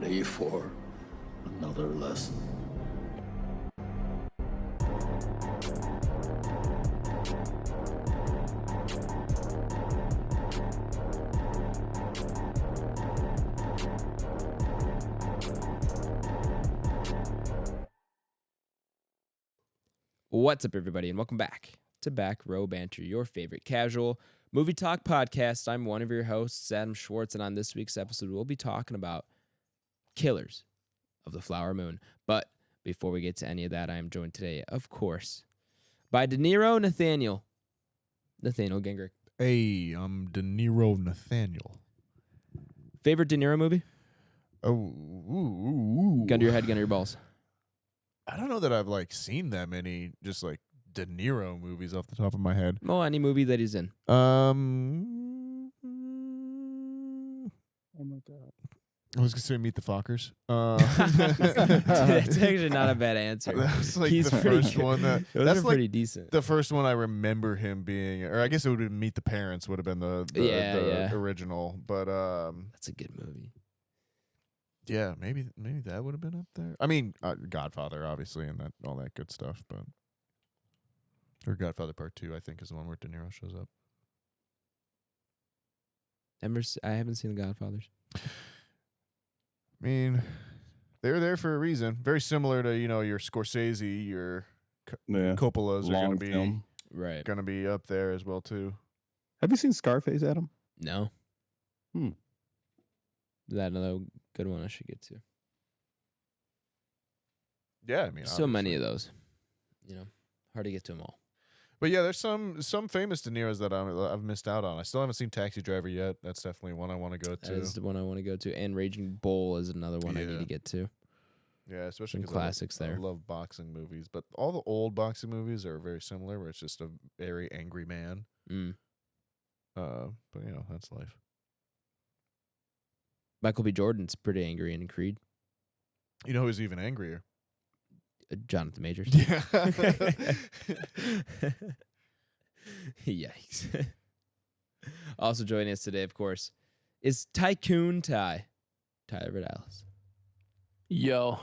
ready for another lesson? What's up, everybody, and welcome back to Back Row Banter, your favorite casual movie talk podcast. I'm one of your hosts, Adam Schwartz, and on this week's episode, we'll be talking about Killers of the Flower Moon. But before we get to any of that, I am joined today, of course, by De Niro Nathaniel. Nathaniel Gingrich. Hey, I'm De Niro Nathaniel. Favorite De Niro movie? Ooh. Gun to your head, gun to your balls. I don't know that I've seen that many just De Niro movies off the top of my head. Well, any movie that he's in. Oh my god. I was gonna say Meet the Fockers. That's actually not a bad answer. That's He's the first good. one that Those that's are pretty decent. The first one I remember him being, or I guess it would have been Meet the Parents would have been the original, but That's a good movie. yeah, maybe that would have been up there. I mean, Godfather obviously and that all that good stuff, but or Godfather Part 2 I think is the one where De Niro shows up. I haven't seen The Godfathers. I mean, they're there for a reason. Very similar to, your Scorsese, your Coppola's are going to be up there as well too. Have you seen Scarface, Adam? No. Is that another good one I should get to? Yeah, I mean, so many of those. Hard to get to them all. But yeah, there's some famous De Niro's that I've missed out on. I still haven't seen Taxi Driver yet. That's definitely one I want to go to. That is the one I want to go to. And Raging Bull is another one I need to get to. Yeah, especially some classics there. I love boxing movies, but all the old boxing movies are very similar, where it's just a very angry man. But that's life. Michael B. Jordan's pretty angry in Creed. You know who's even angrier? Jonathan Majors. Yeah. Yikes. Also joining us today, of course, is Tycoon Ty. Tyler Vidalis. Yo.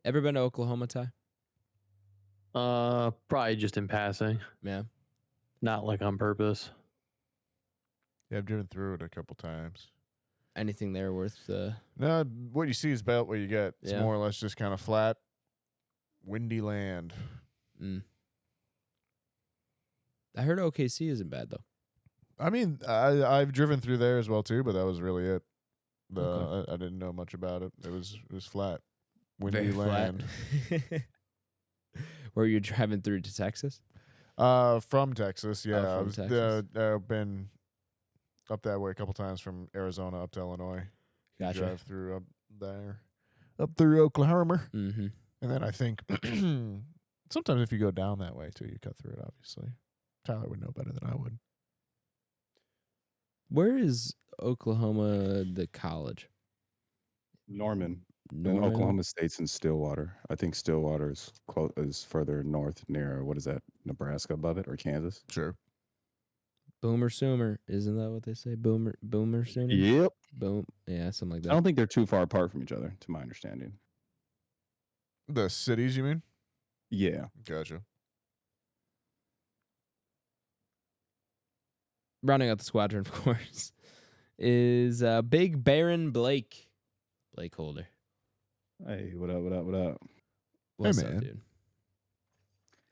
Ever been to Oklahoma, Ty? Probably just in passing. Yeah. Not on purpose. Yeah, I've driven through it a couple times. Anything there worth No, what you see is about what you get. It's Yeah. more or less just kind of flat, windy land. I heard OKC isn't bad though. I mean, I've driven through there as well too, but that was really it. Okay. I didn't know much about it. It was flat, windy Very land. flat. Were you driving through to Texas? From Texas, yeah. from Texas. I've been up that way a couple times from Arizona up to Illinois. Gotcha. Drive through up there, up through Oklahoma, Mm-hmm. and then I think sometimes if you go down that way too, you cut through it. Obviously, Tyler would know better than I would. Where is Oklahoma, the college? Norman. In Oklahoma State's in Stillwater. I think Stillwater is further north near, what is that, Nebraska above it or Kansas? Sure. Boomer Sooner. Isn't that what they say? Boomer Sooner? Yep. Boom. Yeah, something like that. I don't think they're too far apart from each other, to my understanding. The cities, you mean? Yeah. Gotcha. Rounding out the squadron, of course, is Big Baron BlakeHolder. Hey, what up? What's man. up, dude?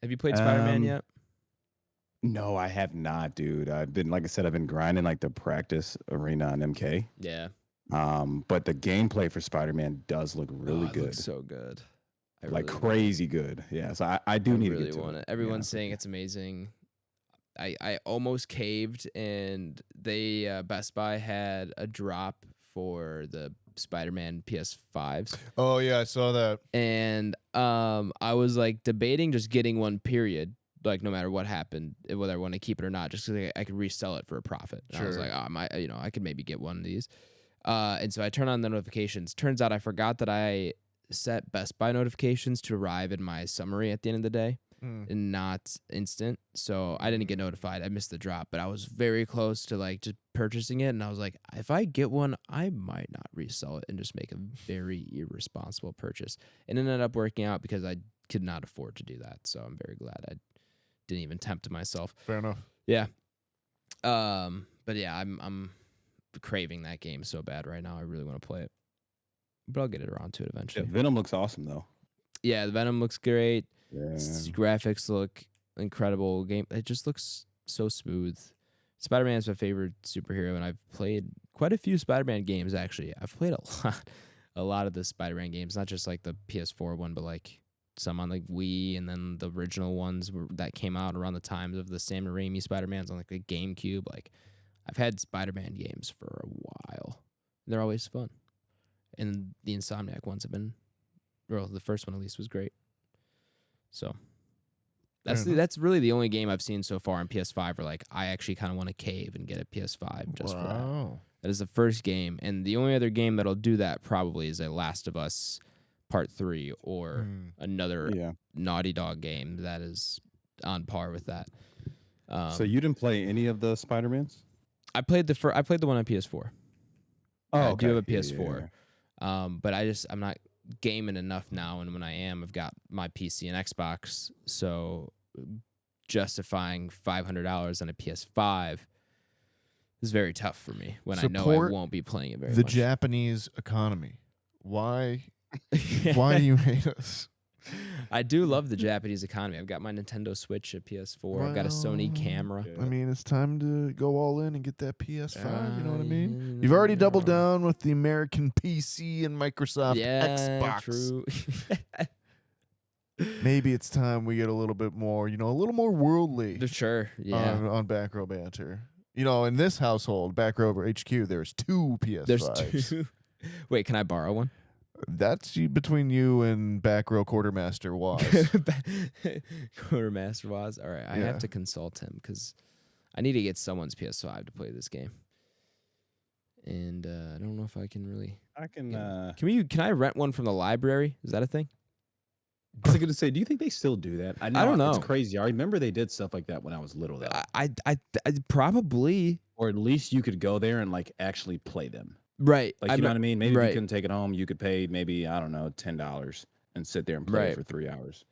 Have you played Spider-Man yet? No, I have not, dude. I've been grinding the practice arena on MK. Yeah. But the gameplay for Spider-Man does look really good. It looks so good. I really crazy good. Yeah, so I do need to get to want it. Everyone's saying it's amazing. I almost caved, and they Best Buy had a drop for the Spider-Man PS5s. Oh yeah, I saw that. And I was debating just getting one, period. No matter what happened, whether I want to keep it or not, just because I could resell it for a profit. And I was like, I could maybe get one of these. And so I turn on the notifications. Turns out I forgot that I set Best Buy notifications to arrive in my summary at the end of the day. and not instant. So I didn't get notified. I missed the drop, but I was very close to like just purchasing it. And I was like, if I get one, I might not resell it and just make a very irresponsible purchase. And it ended up working out because I could not afford to do that. So I'm very glad I didn't even tempt myself. Fair enough. Yeah. But yeah, I'm craving that game so bad right now. I really want to play it. But I'll get it around to it eventually. Yeah, Venom looks awesome though. Yeah, the Venom looks great. Yeah. Graphics look incredible. Game, it just looks so smooth. Spider-Man is my favorite superhero, and I've played quite a few Spider-Man games actually. I've played a lot of the Spider-Man games, not just like the PS4 one, but like some on like Wii, and then the original ones that came out around the times of the Sam Raimi Spider-Mans on like the GameCube. Like, I've had Spider-Man games for a while. They're always fun. And the Insomniac ones have been, well, the first one at least was great. So that's really the only game I've seen so far on PS5 where like I actually kind of want to cave and get a PS5 just for that. That is the first game, and the only other game that'll do that probably is a Last of Us Part 3 or another Naughty Dog game that is on par with that. So you didn't play any of the Spider-Mans? I played the one on PS4. Oh, I okay. do have a PS4. But I'm not gaming enough now, and when I am, I've got my PC and Xbox, so justifying $500 on a PS5 is very tough for me when I know I won't be playing it very much. The Japanese economy. Why do you hate us? I do love the Japanese economy. I've got my Nintendo Switch, a PS4. I've got a Sony camera. I mean, it's time to go all in and get that PS5. You know what I mean? You've already doubled down with the American PC and Microsoft Xbox. True. Maybe it's time we get a little bit more, a little more worldly. Sure, yeah. On Back Row Banter. In this household, Back Row HQ, there's 2 PS5s. There's 2. Wait, can I borrow one? That's between you and Back Row Quartermaster Waz. Quartermaster Waz. All right, I have to consult him because I need to get someone's PS5 to play this game. And I don't know if I can really. I can. Can I rent one from the library? Is that a thing? I was going to say, do you think they still do that? I don't know. It's crazy. I remember they did stuff like that when I was little. Though. I probably. Or at least you could go there and like actually play them. Right. Like, you know what I mean? Maybe if you couldn't take it home, you could pay maybe, I don't know, $10 and sit there and play it for 3 hours.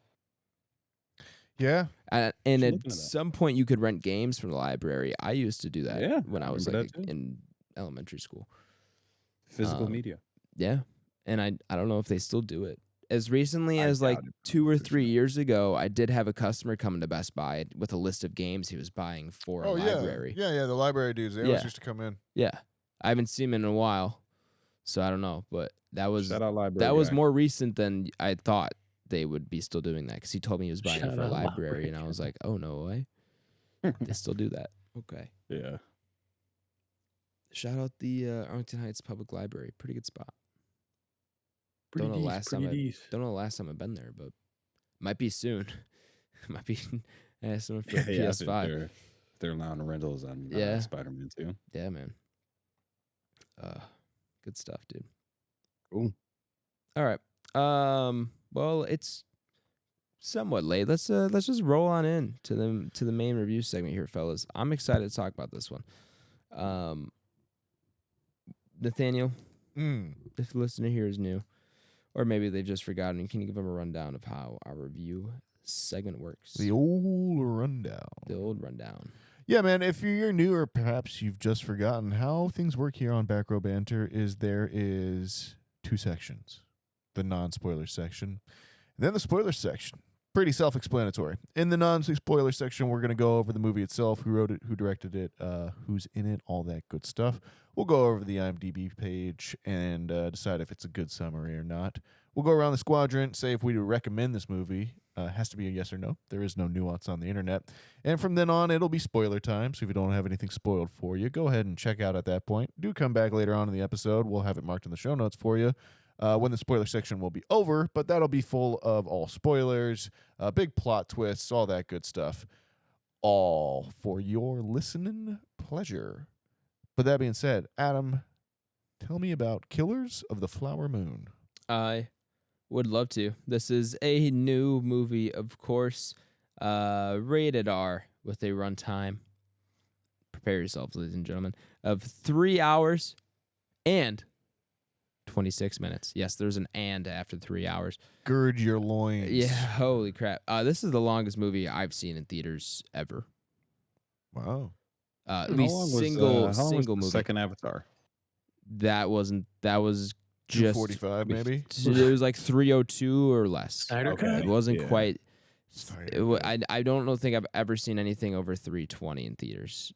Yeah. And at some point you could rent games from the library. I used to do that when I was like in elementary school. Physical media. Yeah. And I don't know if they still do it. As recently as like 2 or 3 years ago, I did have a customer come to Best Buy with a list of games he was buying for a library. Yeah, the library dudes. They always used to come in. Yeah. I haven't seen him in a while, so I don't know. But that was was more recent than I thought they would be still doing that because he told me he was buying it for a library, and I was like, oh, no way. They still do that. Okay. Yeah. Shout out the Arlington Heights Public Library. Pretty good spot. Don't know the last time I've been there, but might be soon. Might be asking for PS5. They're allowing rentals on Spider-Man too. Yeah, man. Good stuff, dude. Cool. All right. Well, it's somewhat late. Let's just roll on in to the main review segment here, fellas. I'm excited to talk about this one. Nathaniel, if the listener here is new, or maybe they've just forgotten, can you give them a rundown of how our review segment works? The old rundown. Yeah, man, if you're new or perhaps you've just forgotten, how things work here on Back Row Banter is there is 2 sections. The non-spoiler section, and then the spoiler section. Pretty self-explanatory. In the non-spoiler section, we're going to go over the movie itself, who wrote it, who directed it, who's in it, all that good stuff. We'll go over the IMDb page and decide if it's a good summary or not. We'll go around the squadron, say if we recommend this movie. Has to be a yes or no. There is no nuance on the internet. And from then on, it'll be spoiler time. So if you don't have anything spoiled for you, go ahead and check out at that point. Do come back later on in the episode. We'll have it marked in the show notes for you when the spoiler section will be over. But that'll be full of all spoilers, big plot twists, all that good stuff. All for your listening pleasure. But that being said, Adam, tell me about Killers of the Flower Moon. I would love to. This is a new movie, of course. Rated R with a runtime. Prepare yourselves, ladies and gentlemen, of 3 hours and 26 minutes. Yes, there's an and after 3 hours. Gird your loins. Yeah, holy crap. This is the longest movie I've seen in theaters ever. Wow. At least single movie. Second Avatar. That was just 245 maybe. It was like 302 or less. Snyder Okay. Cut? It wasn't Yeah. quite. Snyder Cut. I don't think I've ever seen anything over 320 in theaters.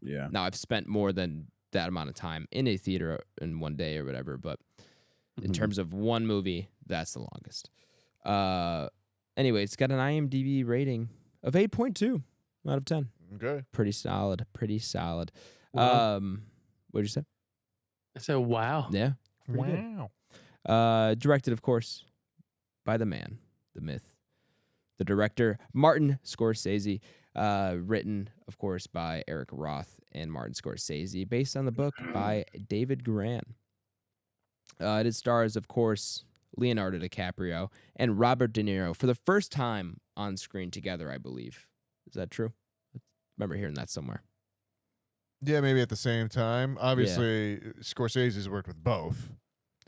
Yeah. Now I've spent more than that amount of time in a theater in one day or whatever, but in terms of one movie, that's the longest. Anyway, it's got an IMDb rating of 8.2 out of 10. Okay. Pretty solid. Wow. What'd you say? I said, wow. Yeah. Pretty good. Directed, of course, by the man, the myth, the director, Martin Scorsese. Written, of course, by Eric Roth and Martin Scorsese, based on the book by David Gran. It stars, of course, Leonardo DiCaprio and Robert De Niro for the first time on screen together, I believe. Is that true? I remember hearing that somewhere. Yeah, maybe at the same time. Obviously, Scorsese's worked with both.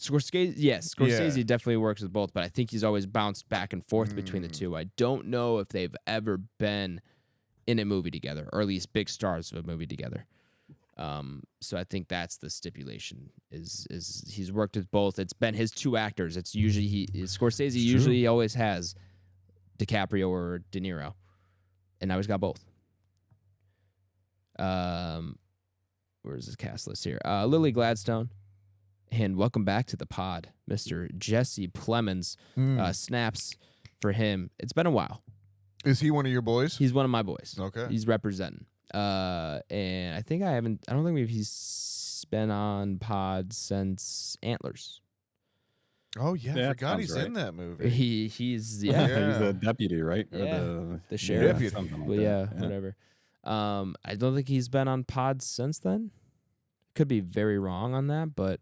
Scorsese definitely works with both, but I think he's always bounced back and forth between the two. I don't know if they've ever been in a movie together, or at least big stars of a movie together. So I think that's the stipulation. Is he's worked with both. It's been his two actors. It's usually Scorsese usually always has DiCaprio or De Niro, and now he's got both. Where's his cast list here? Lily Gladstone, and welcome back to the pod, Mr. Jesse Plemons. Snaps for him. It's been a while. Is he one of your boys? He's one of my boys. Okay. He's representing. And I think I don't think he's been on pod since Antlers. Oh yeah, I Yeah, forgot sounds he's right. in that movie. He's He's the deputy, right? Or Yeah. The sheriff. Deputy. something like Well, that. yeah, whatever. I don't think he's been on pods since then. Could be very wrong on that, but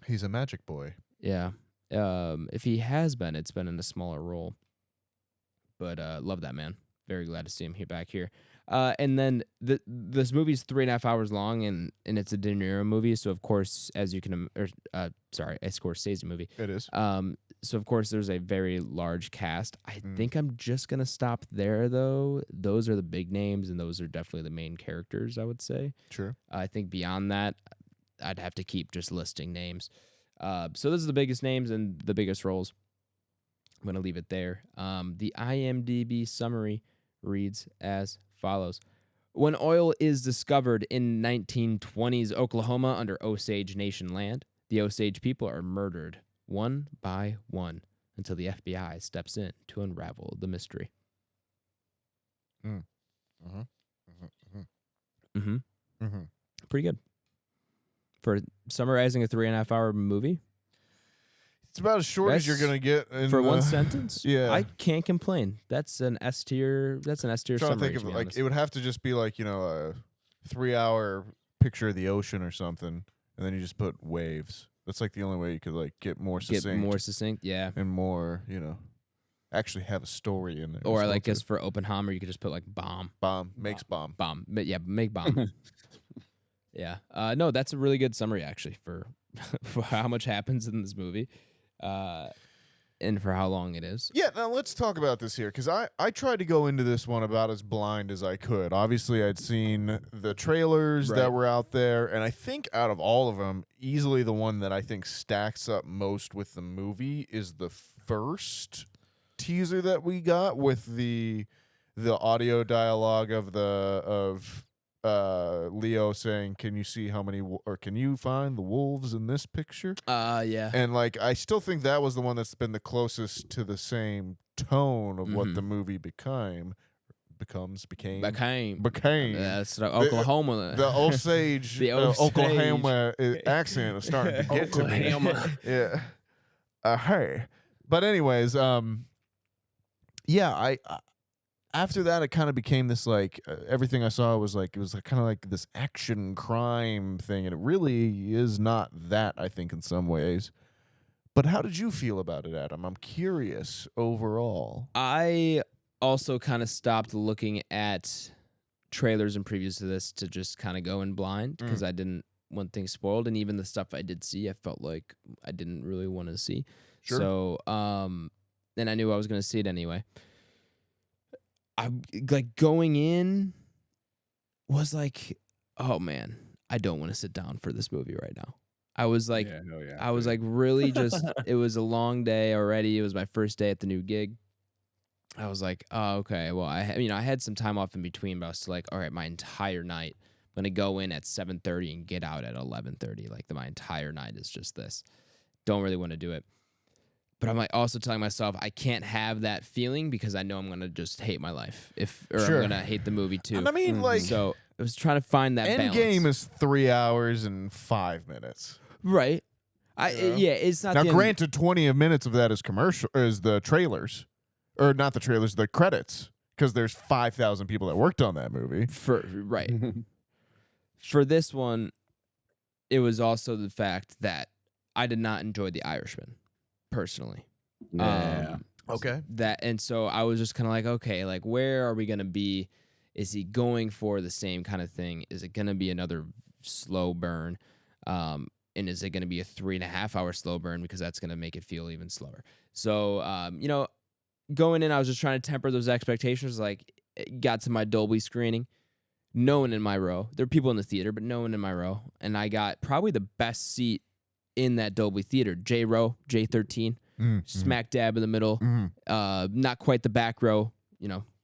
He's a magic boy. yeah. If he has been, it's been in a smaller role. But love that man. Very glad to see him back here. And then this movie's 3.5 hours long, and it's a De Niro movie. So of course, as you can, a Scorsese movie. It is. So of course, there's a very large cast. I think I'm just gonna stop there, though. Those are the big names, and those are definitely the main characters, I would say. Sure. I think beyond that, I'd have to keep just listing names. So those are the biggest names and the biggest roles. I'm going to leave it there. The IMDb summary reads as follows. When oil is discovered in 1920s Oklahoma under Osage Nation land, the Osage people are murdered one by one until the FBI steps in to unravel the mystery. Pretty good. For summarizing a 3.5 hour movie. It's about as short as you're gonna get For one sentence. Yeah. I can't complain. That's an S tier. That's an S tier trying to summary. think of be like honest. it would have to just be like a 3 hour picture of the ocean or something, and then you just put waves. That's like the only way you could like get more succinct. Yeah. And more actually have a story in there. Or as well, like too. as for Oppenheimer, you could just put like bomb. makes bomb. Bomb. But yeah, make bomb. Yeah. No, that's a really good summary actually for how much happens in this movie. And for how long it is. Yeah, now let's talk about this here, because I tried to go into this one about as blind as I could. Obviously, I'd seen the trailers that were out there, and I think out of all of them, easily the one that I think stacks up most with the movie is the first teaser that we got with the audio dialogue of Leo saying, "Can you see how many or can you find the wolves in this picture?" Yeah. And like I still think that was the one that's been the closest to the same tone of what the movie became. That's Oklahoma. The Osage, The Osage. Oklahoma accent is starting to get to me. Yeah. Hey. But anyways, yeah, I after that, it kind of became this like everything I saw was like it was like, kind of like this action crime thing, and it really is not that. I think in some ways. But how did you feel about it, Adam? I'm curious overall. I also kind of stopped looking at trailers and previews to this to just kind of go in blind because I didn't want things spoiled, and even the stuff I did see, I felt like I didn't really want to see. Sure. So, and I knew I was going to see it anyway. I like going in was like, oh man, I don't want to sit down for this movie right now. I was like, I was like really just, it was a long day already. It was my first day at the new gig. I was like, oh, okay. Well, I had some time off in between, but I was like, all right, my entire night, I'm going to go in at 7:30 and get out at 11:30. Like my entire night is just this. Don't really want to do it. But I'm like also telling myself I can't have that feeling because I know I'm gonna just hate my life I'm gonna hate the movie too. And I mean, like, so I was trying to find that balance. Endgame is 3 hours and 5 minutes. Right. It's not. Now, granted, 20 minutes of that is the trailers, or not the trailers, the credits, because there's 5,000 people that worked on that movie. Right. For this one, it was also the fact that I did not enjoy The Irishman. Personally, Okay. And so I was just kind of like, okay, like where are we gonna be? Is he going for the same kind of thing? Is it gonna be another slow burn? And is it gonna be a 3.5 hour slow burn because that's gonna make it feel even slower? So, going in, I was just trying to temper those expectations. Like, got to my Dolby screening, no one in my row. There are people in the theater, but no one in my row, and I got probably the best seat in that Dolby theater, J13, smack dab in the middle, not quite the back row,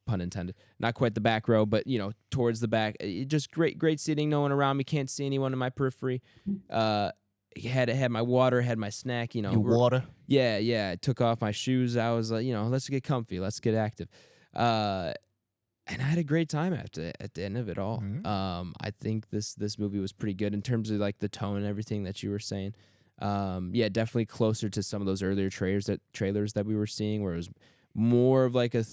pun intended, not quite the back row, but towards the back. Just great seating, no one around me, can't see anyone in my periphery. Had my water, had my snack, water? Yeah, I took off my shoes. I was like, let's get comfy, let's get active. And I had a great time at the end of it all. I think this movie was pretty good in terms of like the tone and everything that you were saying. Definitely closer to some of those earlier trailers that we were seeing, where it was more of like a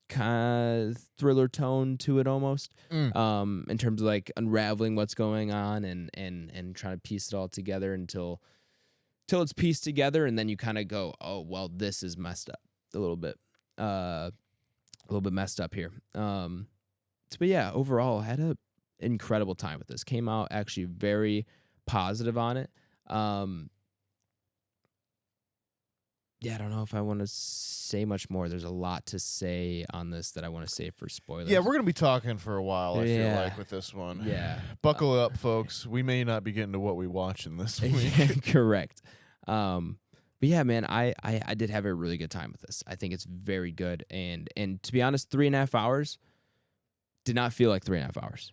kind of thriller tone to it almost. In terms of like unraveling what's going on and trying to piece it all together until it's pieced together, and then you kind of go, oh well, this is messed up a little bit. A little bit messed up here. But yeah, overall, I had an incredible time with this. Came out actually very positive on it. I don't know if I want to say much more. There's a lot to say on this that I want to save for spoilers. Yeah, we're going to be talking for a while, I feel like, with this one. Yeah. Buckle up, folks. We may not be getting to what we watch in this week. Correct. But yeah, man, I did have a really good time with this. I think it's very good. And to be honest, 3.5 hours did not feel like 3.5 hours.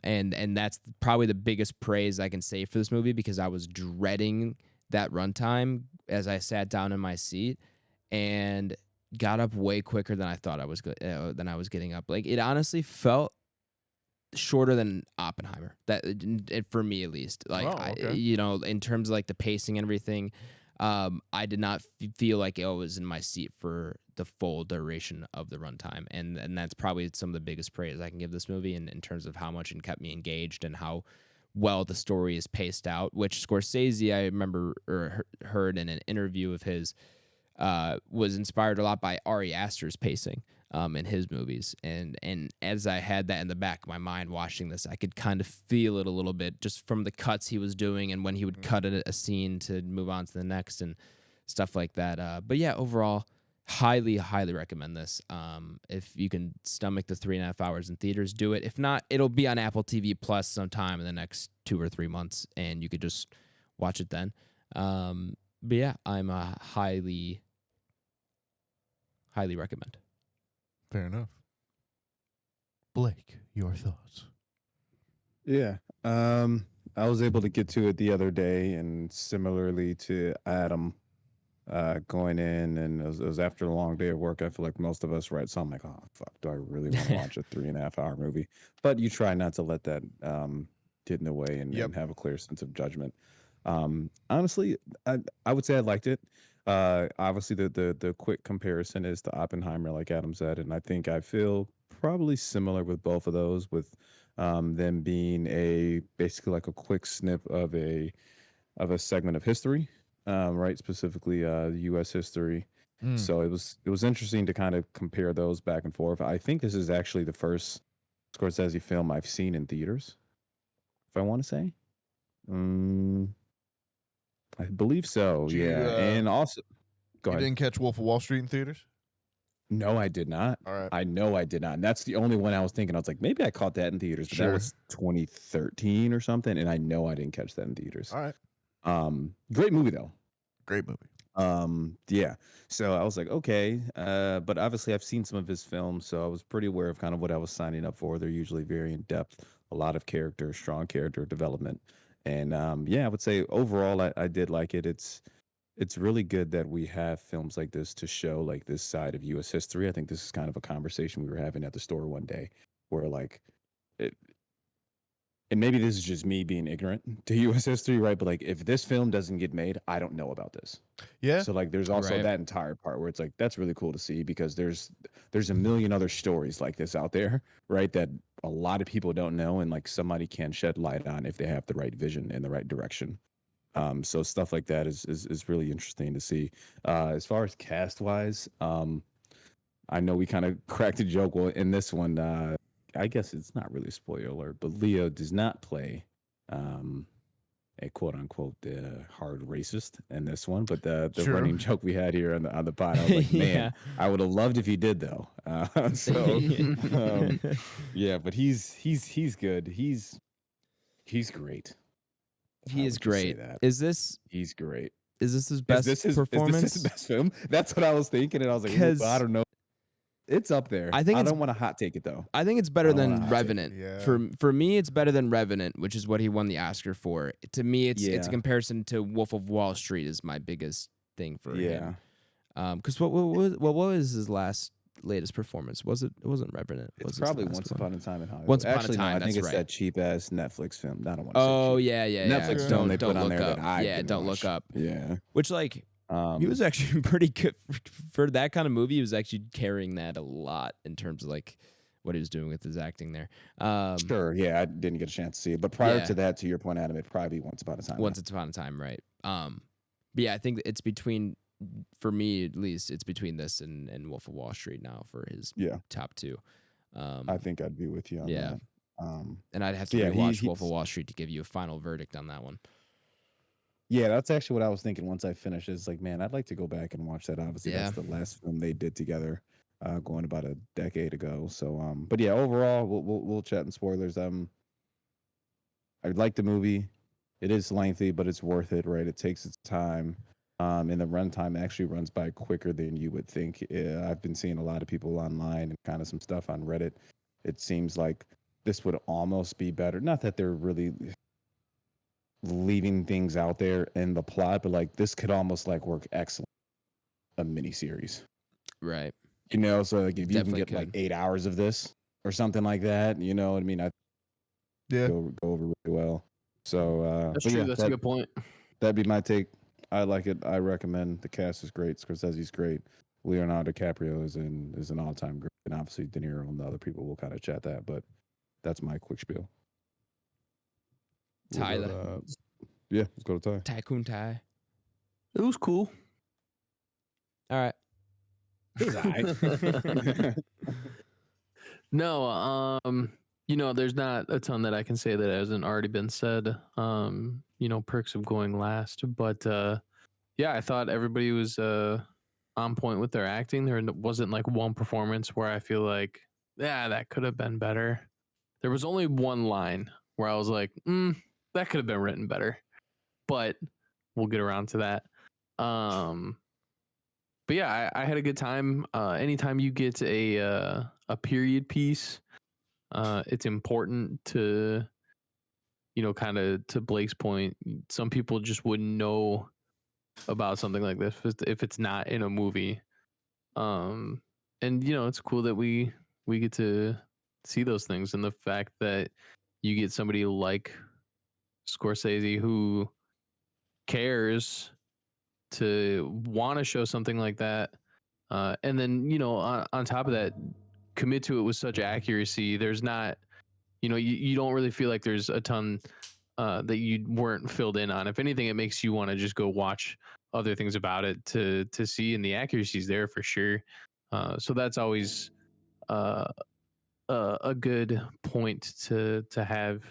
And that's probably the biggest praise I can say for this movie, because I was dreading that runtime as I sat down in my seat and got up way quicker than I thought I was than I was getting up. Like, it honestly felt shorter than Oppenheimer, for me at least. Like, in terms of like the pacing and everything, I did not feel like I was in my seat for the full duration of the runtime, and that's probably some of the biggest praise I can give this movie in terms of how much it kept me engaged and how well the story is paced out. Which Scorsese, I remember or heard in an interview of his, was inspired a lot by Ari Aster's pacing in his movies, and as I had that in the back of my mind watching this, I could kind of feel it a little bit just from the cuts he was doing and when he would cut a scene to move on to the next and stuff like that. But yeah, overall, highly recommend this. If you can stomach the 3.5 hours in theaters, do it. If not, it'll be on Apple TV Plus sometime in the next 2 or 3 months, and you could just watch it then. But yeah, I'm highly recommend. Fair enough. Blake, your thoughts? Yeah. I was able to get to it the other day, and similarly to Adam, going in, and it was after a long day of work. I feel like most of us, right? So I'm like, oh, fuck, do I really want to watch a 3.5 hour movie? But you try not to let that get in the way and have a clear sense of judgment. Honestly, I would say I liked it. Obviously, the quick comparison is to Oppenheimer, like Adam said, and I think I feel probably similar with both of those, with them being basically like a quick snip of a segment of history, right? Specifically, U.S. history, So it was interesting to kind of compare those back and forth. I think this is actually the first Scorsese film I've seen in theaters, if I want to say. I believe so. Did you, And also, go ahead. You didn't catch Wolf of Wall Street in theaters? No, I did not. All right. I know I did not. And that's the only one I was thinking. I was like, maybe I caught that in theaters, but that was 2013 or something, and I know I didn't catch that in theaters. All right. Great movie though. Great movie. Yeah. So I was like, okay, but obviously I've seen some of his films, so I was pretty aware of kind of what I was signing up for. They're usually very in depth, a lot of character, strong character development, and yeah, I would say overall I did like it. It's really good that we have films like this to show like this side of U.S. history. I think this is kind of a conversation we were having at the store one day, where like and maybe this is just me being ignorant to U.S. history, right? But like, if this film doesn't get made, I don't know about this. Yeah. So like, there's also Right. that entire part where it's like, that's really cool to see, because there's a million other stories like this out there, right? That a lot of people don't know, and like somebody can shed light on if they have the right vision and the right direction. So stuff like that is really interesting to see. As far as cast wise, I know we kind of cracked a joke. Well, in this one, I guess it's not really a spoiler alert, but Leo does not play a quote unquote hard racist in this one. But the Sure. running joke we had here on the pod, I was like, man, Yeah. I would have loved if he did though. Yeah, but he's good. He's great. He I is would just say great. that. Is this He's great. his best performance? Is this his best film? That's what I was thinking, and I was like, 'Cause I don't know. It's up there. I think I it's- don't want to hot take it though. I think it's better I don't wanna than hot take it. Revenant. Yeah. For me, it's better than Revenant, which is what he won the Oscar for. To me, it's a Yeah. comparison to Wolf of Wall Street is my biggest thing for Yeah. him. Because what was his latest performance? It wasn't Revenant. It's Was his probably last Once one? Upon a Time in Hollywood. Once Upon a Actually, Time, no, I that's think it's right. that cheap ass Netflix film. I don't want to Oh say cheap. yeah. Netflix film Don't they put on look there up. that I Yeah, didn't don't look watch. up. Yeah. Which like he was actually pretty good for that kind of movie. He was actually carrying that a lot in terms of like what he was doing with his acting there. Sure. Yeah, I didn't get a chance to see it, but prior Yeah. to that, to your point, Adam, it'd probably be Once Upon a Time. Once Upon a Time, right? But yeah, I think it's between, for me at least, it's between this and Wolf of Wall Street now for his top two. I think I'd be with you on yeah. that. And I'd have to yeah, rewatch he's- Wolf of Wall Street to give you a final verdict on that one. Yeah, that's actually what I was thinking once I finished. It's like, man, I'd like to go back and watch that. Obviously, Yeah. that's the last film they did together, going about a decade ago. So, but yeah, overall, we'll chat in spoilers. I like the movie. It is lengthy, but it's worth it, right? It takes its time. And the runtime actually runs by quicker than you would think. I've been seeing a lot of people online and kind of some stuff on Reddit. It seems like this would almost be better. Not that they're really leaving things out there in the plot, but like this could almost like work excellent a miniseries. Right. You know, so like if you Definitely can get like could. 8 hours of this or something like that, you know what I mean? I Yeah. go over really well. So That's but true. yeah, That's a good point. that'd be my take. I like it. I recommend. The cast is great. Scorsese's great. Leonardo DiCaprio is an all-time great, and obviously De Niro and the other people will kind of chat that. But that's my quick spiel. We'll go Tyler. to, yeah, let's go to Ty. Tycoon Ty. It was cool. All right. No, there's not a ton that I can say that hasn't already been said. Perks of going last, but yeah, I thought everybody was on point with their acting. There wasn't like one performance where I feel like, yeah, that could have been better. There was only one line where I was like, that could have been written better, but we'll get around to that. But yeah, I had a good time. Anytime you get a period piece, it's important to, kind of to Blake's point. Some people just wouldn't know about something like this if it's not in a movie. And it's cool that we get to see those things, and the fact that you get somebody like Scorsese who cares to want to show something like that, and then on top of that, commit to it with such accuracy. There's not, you don't really feel like there's a ton that you weren't filled in on. If anything, it makes you want to just go watch other things about it to see, and the accuracy is there for sure. So that's always a good point to have.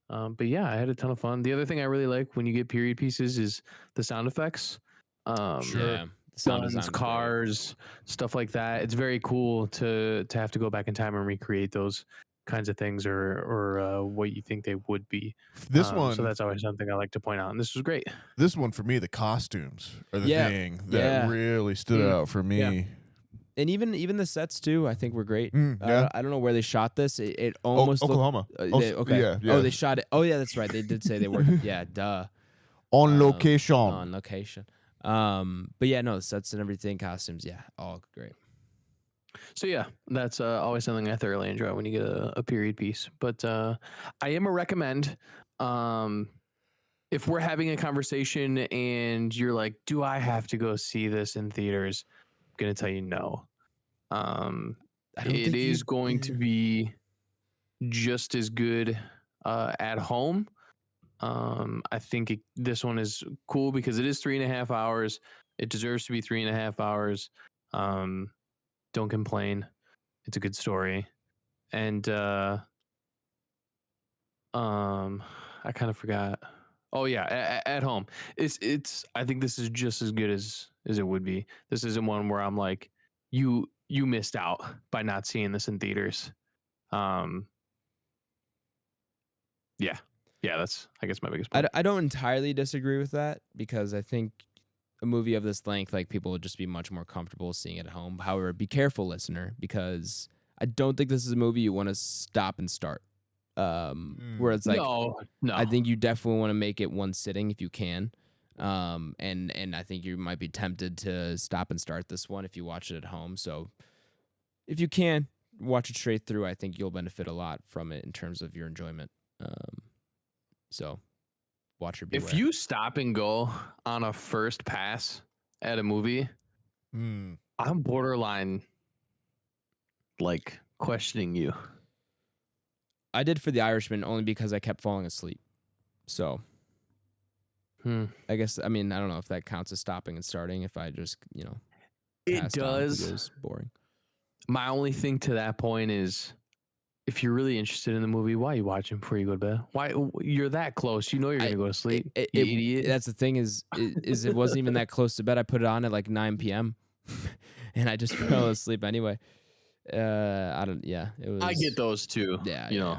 But yeah, I had a ton of fun. The other thing I really like when you get period pieces is the sound effects. Yeah, the sound Guns, design was great. cars, stuff like that. It's very cool to have to go back in time and recreate those kinds of things, or what you think they would be. This one, so that's always something I like to point out, and this was great. This one for me, the costumes are the Yeah. thing that Yeah. really stood out for me. Yeah. And even the sets too, I think were great. Yeah. I don't know where they shot this. It almost looked- Oklahoma. okay. Yeah, yeah. Oh, they shot it. Oh, yeah, that's right. They did say they were. Yeah, duh. On location. On location. But yeah, no, the sets and everything, costumes, yeah, all great. So yeah, that's always something I thoroughly enjoy when you get a period piece. But I am a recommend. If we're having a conversation and you're like, "Do I have to go see this in theaters?" I'm gonna tell you no. It is going to be just as good at home. I think this one is cool because it is 3.5 hours. It deserves to be 3.5 hours. Don't complain. It's a good story. And I kind of forgot. Oh yeah, at home. It's I think this is just as good as it would be. This isn't one where I'm like, you missed out by not seeing this in theaters. Yeah, that's I guess my biggest point. I don't entirely disagree with that because I think a movie of this length, like people would just be much more comfortable seeing it at home. However, be careful, listener, because I don't think this is a movie you want to stop and start. Where it's like, no, I think you definitely want to make it one sitting if you can. And I think you might be tempted to stop and start this one if you watch it at home. So if you can watch it straight through, I think you'll benefit a lot from it in terms of your enjoyment. So watch your beware. If you stop and go on a first pass at a movie, I'm borderline like questioning you. I did for The Irishman only because I kept falling asleep. So I guess, I mean, I don't know if that counts as stopping and starting if I just, It passed out because does. it was boring. My only thing to that point is, if you're really interested in the movie, why are you watching before you go to bed? Why you're that close? You know you're gonna go to sleep. You idiot. That's the thing is it wasn't even that close to bed. I put it on at like 9 p.m. and I just fell asleep anyway. It was. I get those too. Yeah, you know,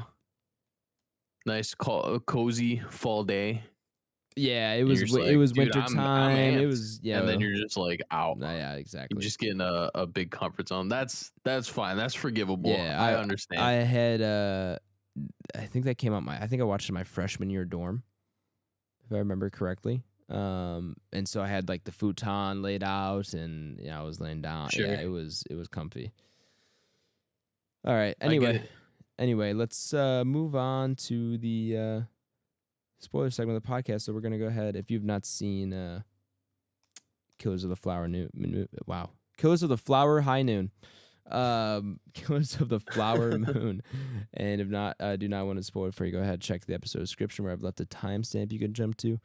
nice, cozy fall day. Yeah, it was. Like, it was dude, winter I'm time. amped. It was. Yeah, and then you're just like out. Yeah, exactly. You're just getting a big comfort zone. That's fine. That's forgivable. Yeah, I understand. I had. I think that came out I think I watched it in my freshman year dorm, if I remember correctly. And so I had like the futon laid out, and I was laying down. Sure. Yeah, it was comfy. All right. Anyway, let's move on to the spoiler segment of the podcast. So we're gonna go ahead. If you've not seen Killers of the Flower Killers of the Flower High Noon, Killers of the Flower Moon, and if not, do not want to spoil it for you, go ahead, check the episode description where I've left a timestamp you can jump to,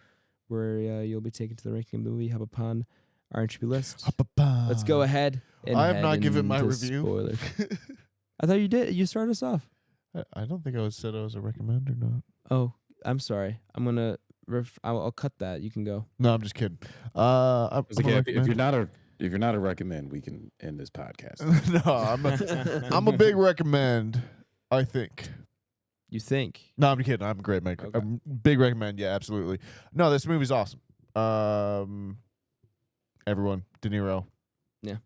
where you'll be taken to the ranking of the movie. Hop upon our Entropy list. Let's go ahead. And I have not given my review. Spoilers. I thought you did. You started us off. I don't think I said I was a recommend or not. Oh, I'm sorry. I'm gonna. I'll cut that. You can go. No, I'm just kidding. If you're not a recommend, we can end this podcast. No, I'm a big recommend. I think. You think? No, I'm kidding. I'm a great maker. Okay. Big recommend. Yeah, absolutely. No, this movie's awesome. Everyone, De Niro. Yeah.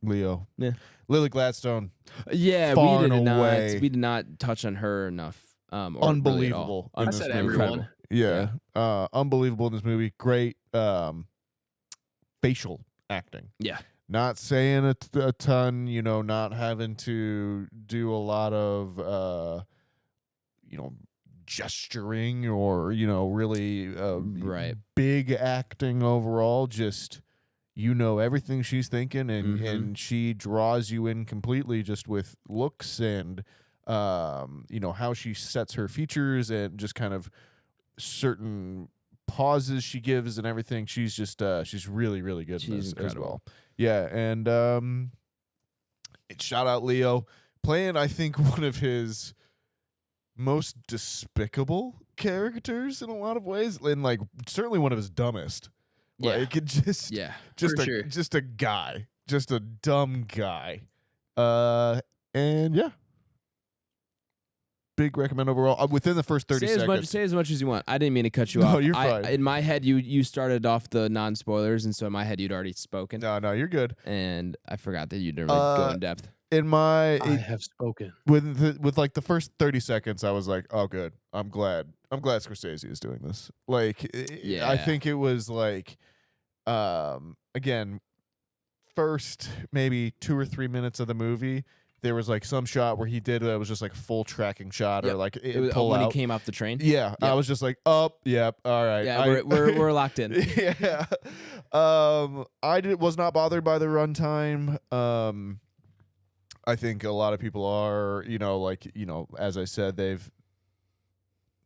Leo. Yeah. Lily Gladstone. Yeah, far we did and not. away. We did not touch on her enough. Or really at all. Unbelievable. in I this said movie. everyone. Yeah. Unbelievable in this movie. Great facial acting. Yeah. Not saying a ton, not having to do a lot of, gesturing or, really Right. big acting overall. Just, everything she's thinking and she draws you in completely just with looks and, how she sets her features and just kind of certain pauses she gives and everything. She's just she's really, really good in this as well. Yeah, and shout out Leo playing, I think, one of his most despicable characters in a lot of ways, and like certainly one of his dumbest. Yeah. Like it just a guy, just a dumb guy. And yeah. Big recommend overall. Within the first 30 seconds. Say as much as you want. I didn't mean to cut you No, off. you're fine. In my head, you started off the non-spoilers, and so in my head, you'd already spoken. No, you're good. And I forgot that you didn't really go in depth. I have spoken. With like the first 30 seconds, I was like, oh, good. I'm glad Scorsese is doing this. Like, I think it was like, again, first maybe 2 or 3 minutes of the movie, there was like some shot where he did it was just like full tracking shot or like it was, pull when out. he came off the train. Yeah, Yep. I was just like, all right. Yeah, we're locked in. Yeah. Was not bothered by the runtime. I think a lot of people are, as I said,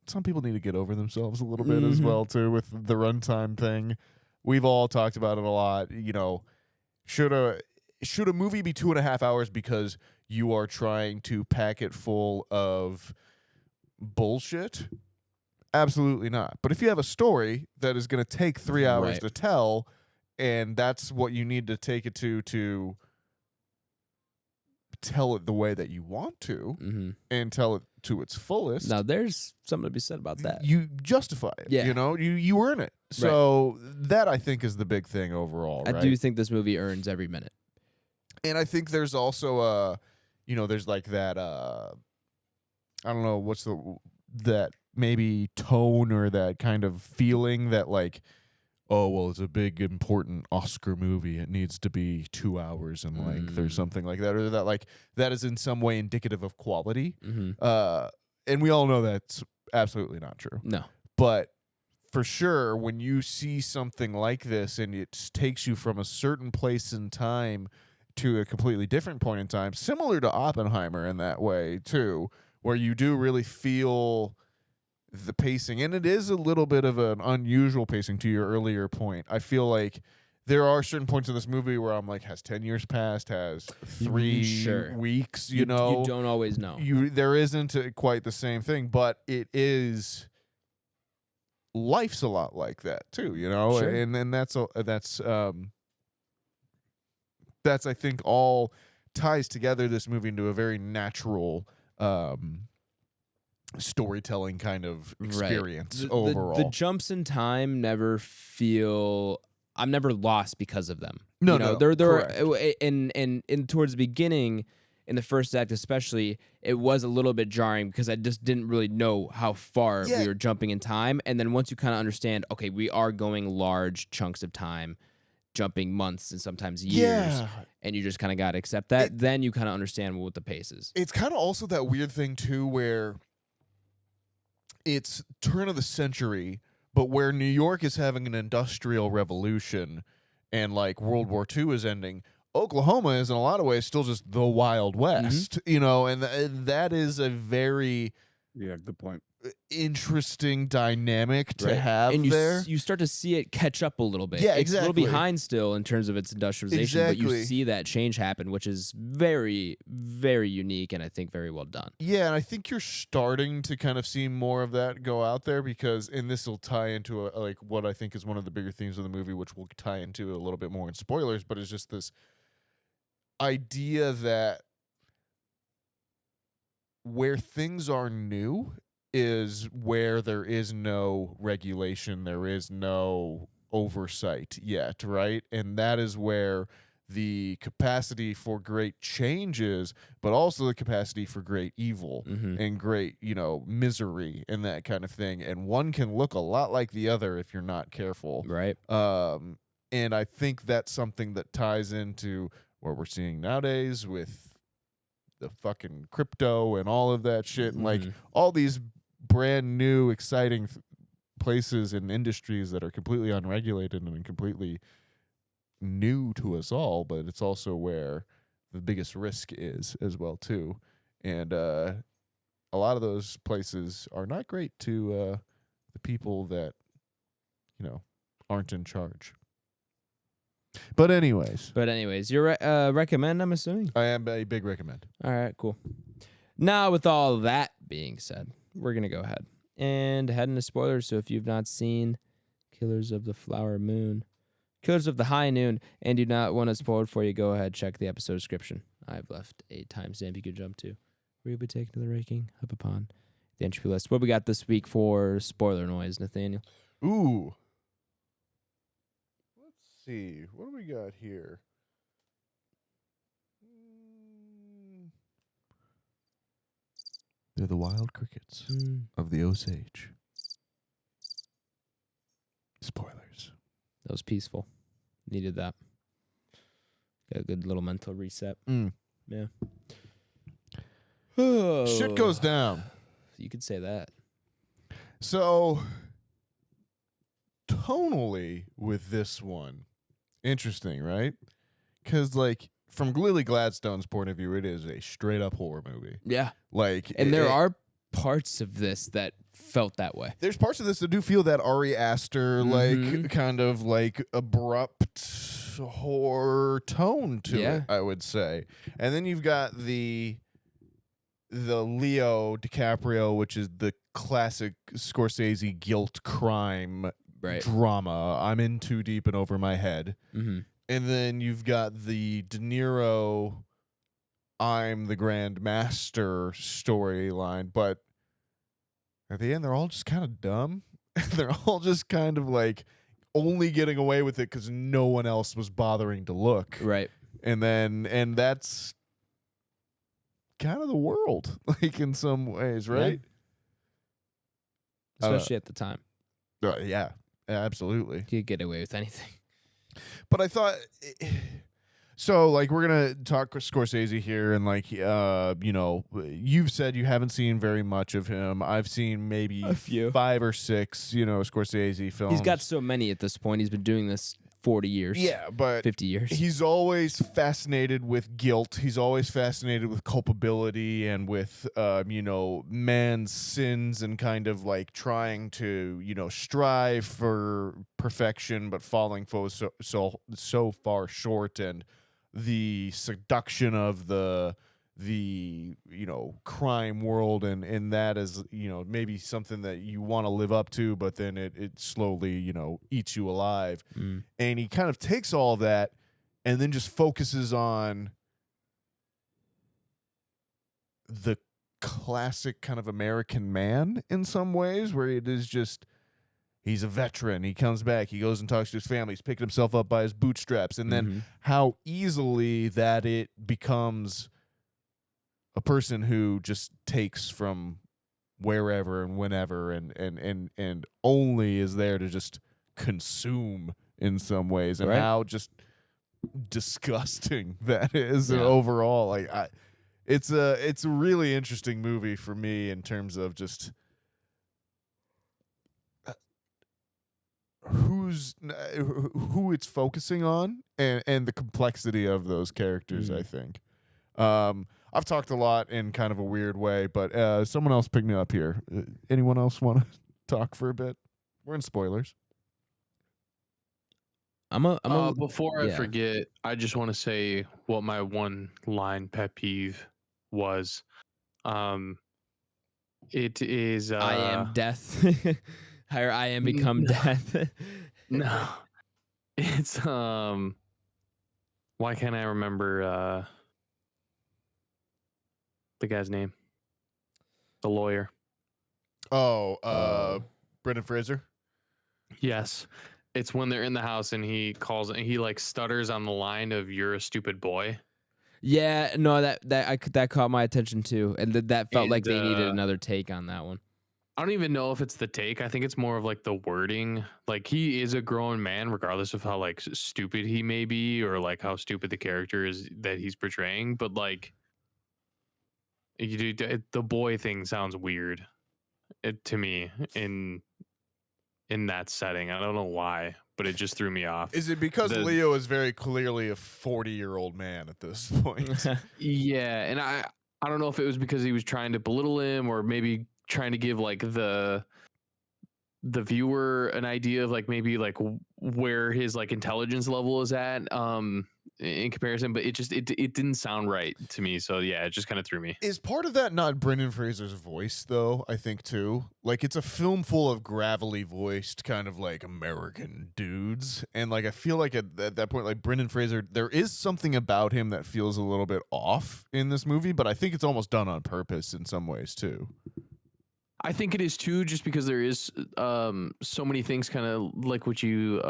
some people need to get over themselves a little bit as well too with the runtime thing. We've all talked about it a lot. Should a movie be 2.5 hours because you are trying to pack it full of bullshit? Absolutely not. But if you have a story that is going to take 3 hours to tell, and that's what you need to take it to tell it the way that you want to and tell it to its fullest. Now, there's something to be said about that. You justify it. Yeah. You earn it. So that, I think, is the big thing overall. I do think this movie earns every minute. And I think there's also there's like that I don't know what's that maybe tone or that kind of feeling that like, oh, well, it's a big important Oscar movie, it needs to be 2 hours in length or something like that, or that like that is in some way indicative of quality. And we all know that's absolutely not true. No. But for sure, when you see something like this and it takes you from a certain place in time to a completely different point in time, similar to Oppenheimer in that way too, where you do really feel the pacing, and it is a little bit of an unusual pacing to your earlier point. I feel like there are certain points in this movie where I'm like, has 10 years passed? Has 3 weeks? You don't always know. There isn't quite the same thing, but it is. Life's a lot like that too, Sure. and that's I think all ties together this movie into a very natural storytelling kind of experience overall. The jumps in time never feel. I'm never lost because of them. No, they're and towards the beginning, in the first act especially, it was a little bit jarring because I just didn't really know how far we were jumping in time. And then once you kind of understand, okay, we are going large chunks of time, jumping months and sometimes years, and you just kind of got to accept that. Then you kind of understand what the pace is. It's kind of also that weird thing too, where it's turn of the century, but where New York is having an industrial revolution and like World War II is ending, Oklahoma is in a lot of ways still just the Wild West, and that is a very good point. Interesting dynamic to have and there. You start to see it catch up a little bit. Yeah, it's exactly. a little behind still in terms of its industrialization, but you see that change happen, which is very, very unique and I think very well done. Yeah, and I think you're starting to kind of see more of that go out there because, and this will tie into like what I think is one of the bigger themes of the movie, which we'll tie into a little bit more in spoilers, but it's just this idea that where things are new is where there is no regulation, there is no oversight yet, right? And that is where the capacity for great change is, but also the capacity for great evil and great, misery and that kind of thing. And one can look a lot like the other if you're not careful. Right. And I think that's something that ties into what we're seeing nowadays with the fucking crypto and all of that shit and like all these brand new exciting places and industries that are completely unregulated and completely new to us all, but it's also where the biggest risk is as well too. And a lot of those places are not great to the people that aren't in charge. But anyways, you're recommend, I'm assuming? I am a big recommend. All right, cool. Now, with all that being said, we're going to go ahead and head into spoilers. So if you've not seen Killers of the Flower Moon, Killers of the High Noon, and do not want it spoiled for you, go ahead, check the episode description. I've left a timestamp you could jump to, where you'll be taken to the ranking up upon the entropy list. What we got this week for spoiler noise, Nathaniel? Ooh. Let's see. What do we got here? They're the wild crickets of the Osage. Spoilers. That was peaceful. Needed that. Got a good little mental reset. Yeah. Shit goes down. You could say that. So, tonally with this one, interesting, right? Because, like, from Lily Gladstone's point of view, it is a straight-up horror movie. Yeah. Like, and there are parts of this that felt that way. There's parts of this that do feel that Ari Aster, like, kind of, like, abrupt horror tone to it, I would say. And then you've got the Leo DiCaprio, which is the classic Scorsese guilt crime drama. I'm in too deep and over my head. Mm-hmm. And then you've got the De Niro, I'm the Grand Master storyline. But at the end, they're all just kind of dumb. They're all just kind of like only getting away with it because no one else was bothering to look. Right. And that's kind of the world, like, in some ways, right? Yeah. Especially at the time. Yeah, absolutely. You could get away with anything. But I thought, so, like, we're going to talk Scorsese here, and, like, you've said you haven't seen very much of him. I've seen maybe a few. 5 or 6, Scorsese films. He's got so many at this point. He's been doing this 40 years. Yeah, but 50 years. He's always fascinated with guilt. He's always fascinated with culpability and with, man's sins and kind of like trying to, strive for perfection, but falling so far short, and the seduction of the crime world, and that is, maybe something that you want to live up to, but then it slowly, eats you alive. And he kind of takes all of that and then just focuses on the classic kind of American man in some ways, where it is just, he's a veteran. He comes back. He goes and talks to his family. He's picking himself up by his bootstraps. And then how easily that it becomes a person who just takes from wherever and whenever and only is there to just consume in some ways, and how just disgusting that is. And overall, like, it's a really interesting movie for me in terms of just who it's focusing on and the complexity of those characters. I think I've talked a lot in kind of a weird way, but someone else pick me up here. Anyone else want to talk for a bit? We're in spoilers. Before I forget, I just want to say what my one line pet peeve was. It is I am death. Or I am become death. No. It's why can't I remember the guy's name? The lawyer. Brendan Fraser? Yes. It's when they're in the house and he calls and he like stutters on the line of "You're a stupid boy." Yeah, no, that caught my attention too, and that felt like they needed another take on that one. I don't even know if it's the take. I think it's more of like the wording. Like, he is a grown man, regardless of how like stupid he may be, or like how stupid the character is that he's portraying. But like, the boy thing sounds weird, to me in that setting. I don't know why, but it just threw me off. Is it because Leo is very clearly a 40-year-old man at this point? Yeah, and I don't know if it was because he was trying to belittle him, or maybe trying to give like the the viewer an idea of like maybe like where his like intelligence level is at in comparison, but it didn't sound right to me. So yeah, it just kind of threw me. Is part of that not Brendan Fraser's voice though? I think too. Like it's a film full of gravelly voiced kind of like American dudes, and like I feel like at that point, like Brendan Fraser, there is something about him that feels a little bit off in this movie, but I think it's almost done on purpose in some ways too. I think it is too, just because there is so many things, kind of like what you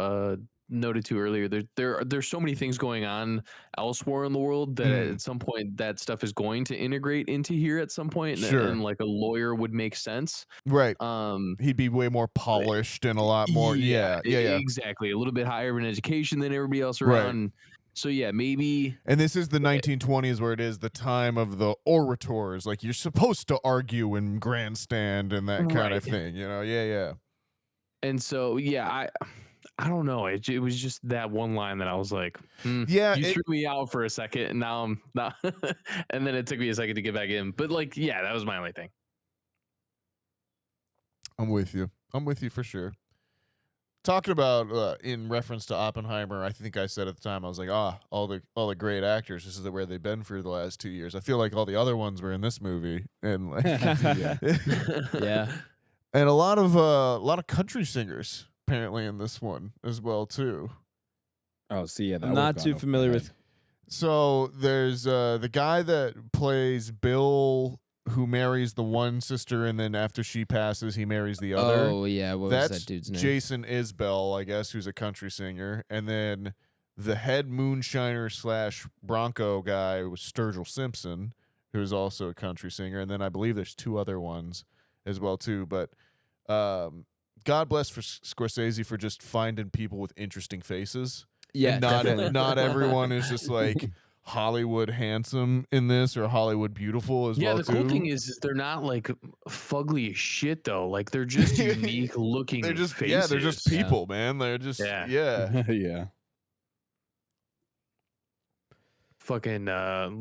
noted to earlier. There's so many things going on elsewhere in the world that at some point that stuff is going to integrate into here at some point, and like a lawyer would make sense, right? He'd be way more polished and a lot more, yeah, exactly, a little bit higher of an education than everybody else around. Right. So yeah, maybe. And this is the 1920s, where it is the time of the orators. Like you're supposed to argue and grandstand and that kind of thing, you know? Yeah. And so yeah, I don't know. It was just that one line that I was like, yeah, you threw me out for a second, and now I'm not. And then it took me a second to get back in. But like, yeah, that was my only thing. I'm with you for sure. Talking about in reference to Oppenheimer, I think I said at the time, I was like, all the great actors, this is where they've been for the last 2 years. I feel like all the other ones were in this movie, and like, yeah, and a lot of country singers apparently in this one as well too. Oh, see, yeah, I'm not too familiar with. So there's the guy that plays Bill, who marries the one sister, and then after she passes, he marries the other. Oh yeah, what was that dude's name? Jason Isbell, I guess, who's a country singer, and then the head moonshiner / Bronco guy was Sturgill Simpson, who's also a country singer, and then I believe there's 2 other ones as well too. But God bless for Scorsese for just finding people with interesting faces. Yeah, and not everyone is just like Hollywood handsome in this or Hollywood beautiful as well. Yeah, the cool thing is they're not like fugly as shit though. Like they're just unique looking. They're just faces. yeah, they're just people, man. They're just yeah. Fucking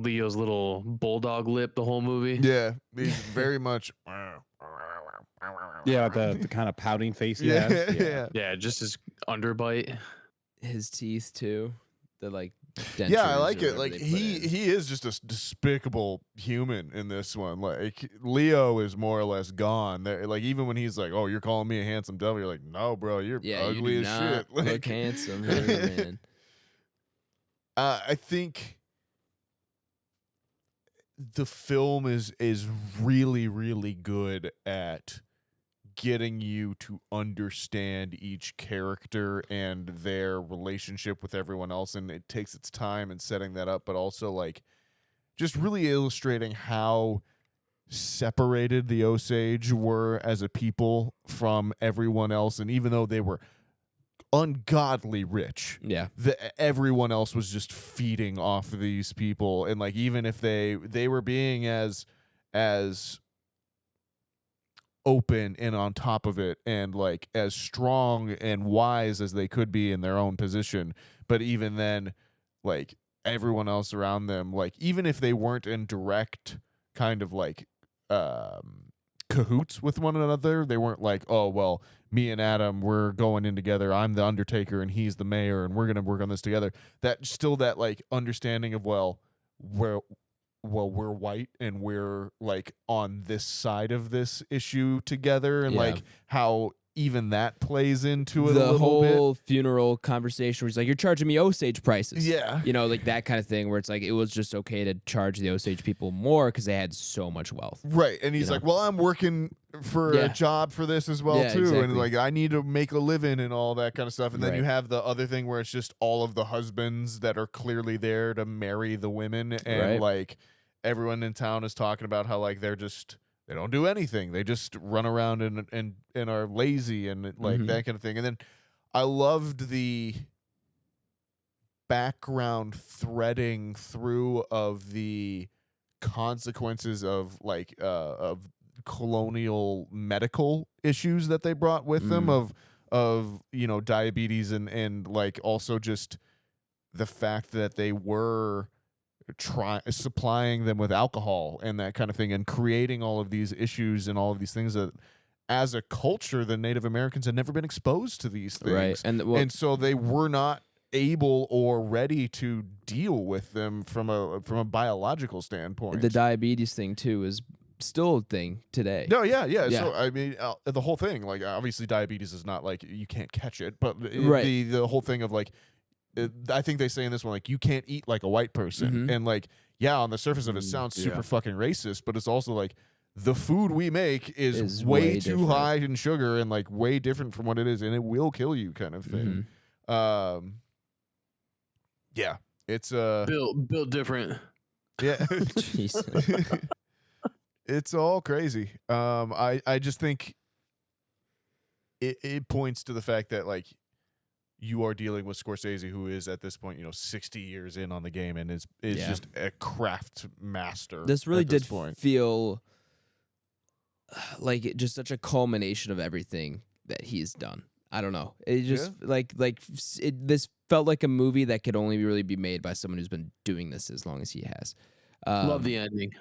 Leo's little bulldog lip the whole movie. Yeah, he's very much. Yeah, the kind of pouting face he Yeah, has. Yeah, just his underbite. His teeth too. The like. Yeah, I like it. Like he is just a despicable human in this one. Like Leo is more or less gone. Like even when he's like, "Oh, you're calling me a handsome devil," you're like, "No, bro, you're ugly as shit." Like, look handsome, man. I think the film is really, really good at getting you to understand each character and their relationship with everyone else, and it takes its time in setting that up, but also like just really illustrating how separated the Osage were as a people from everyone else. And even though they were ungodly rich, everyone else was just feeding off of these people, and like even if they were being as open and on top of it and like as strong and wise as they could be in their own position, but even then like everyone else around them, like even if they weren't in direct kind of like cahoots with one another, they weren't like, oh well, me and Adam, we're going in together, I'm the Undertaker and he's the mayor and we're gonna work on this together. That still that like understanding of we're white and we're like on this side of this issue together, and like how even that plays into it the a little whole bit. Funeral conversation where he's like, you're charging me Osage prices. Yeah. You know, like that kind of thing where it's like it was just okay to charge the Osage people more because they had so much wealth. Right. And he's like, well, I'm working for a job for this as well too. Exactly. And like I need to make a living and all that kind of stuff. And then you have the other thing where it's just all of the husbands that are clearly there to marry the women, and like everyone in town is talking about how like they don't do anything. They just run around and are lazy and like that kind of thing. And then I loved the background threading through of the consequences of like of colonial medical issues that they brought with them of you know, diabetes and like also just the fact that they were supplying them with alcohol and that kind of thing, and creating all of these issues and all of these things that as a culture, the Native Americans had never been exposed to these things. Right. And so they were not able or ready to deal with them from a biological standpoint. The diabetes thing too is still a thing today. No, yeah. So I mean, the whole thing, like, obviously diabetes is not like you can't catch it, but the whole thing of like, I think they say in this one, like, you can't eat like a white person, and like, yeah, on the surface of it sounds super fucking racist, but it's also like the food we make is way too different. high in sugar and like way different from what it is, and it will kill you, kind of thing. Yeah, it's built different. Yeah, Jeez. it's all crazy. I just think it points to the fact that like you are dealing with Scorsese, who is at this point 60 years in on the game and is just a craft master. This really did point. feel like just such a culmination of everything that he's done. I don't know. It just this felt like a movie that could only really be made by someone who's been doing this as long as he has. Love the ending.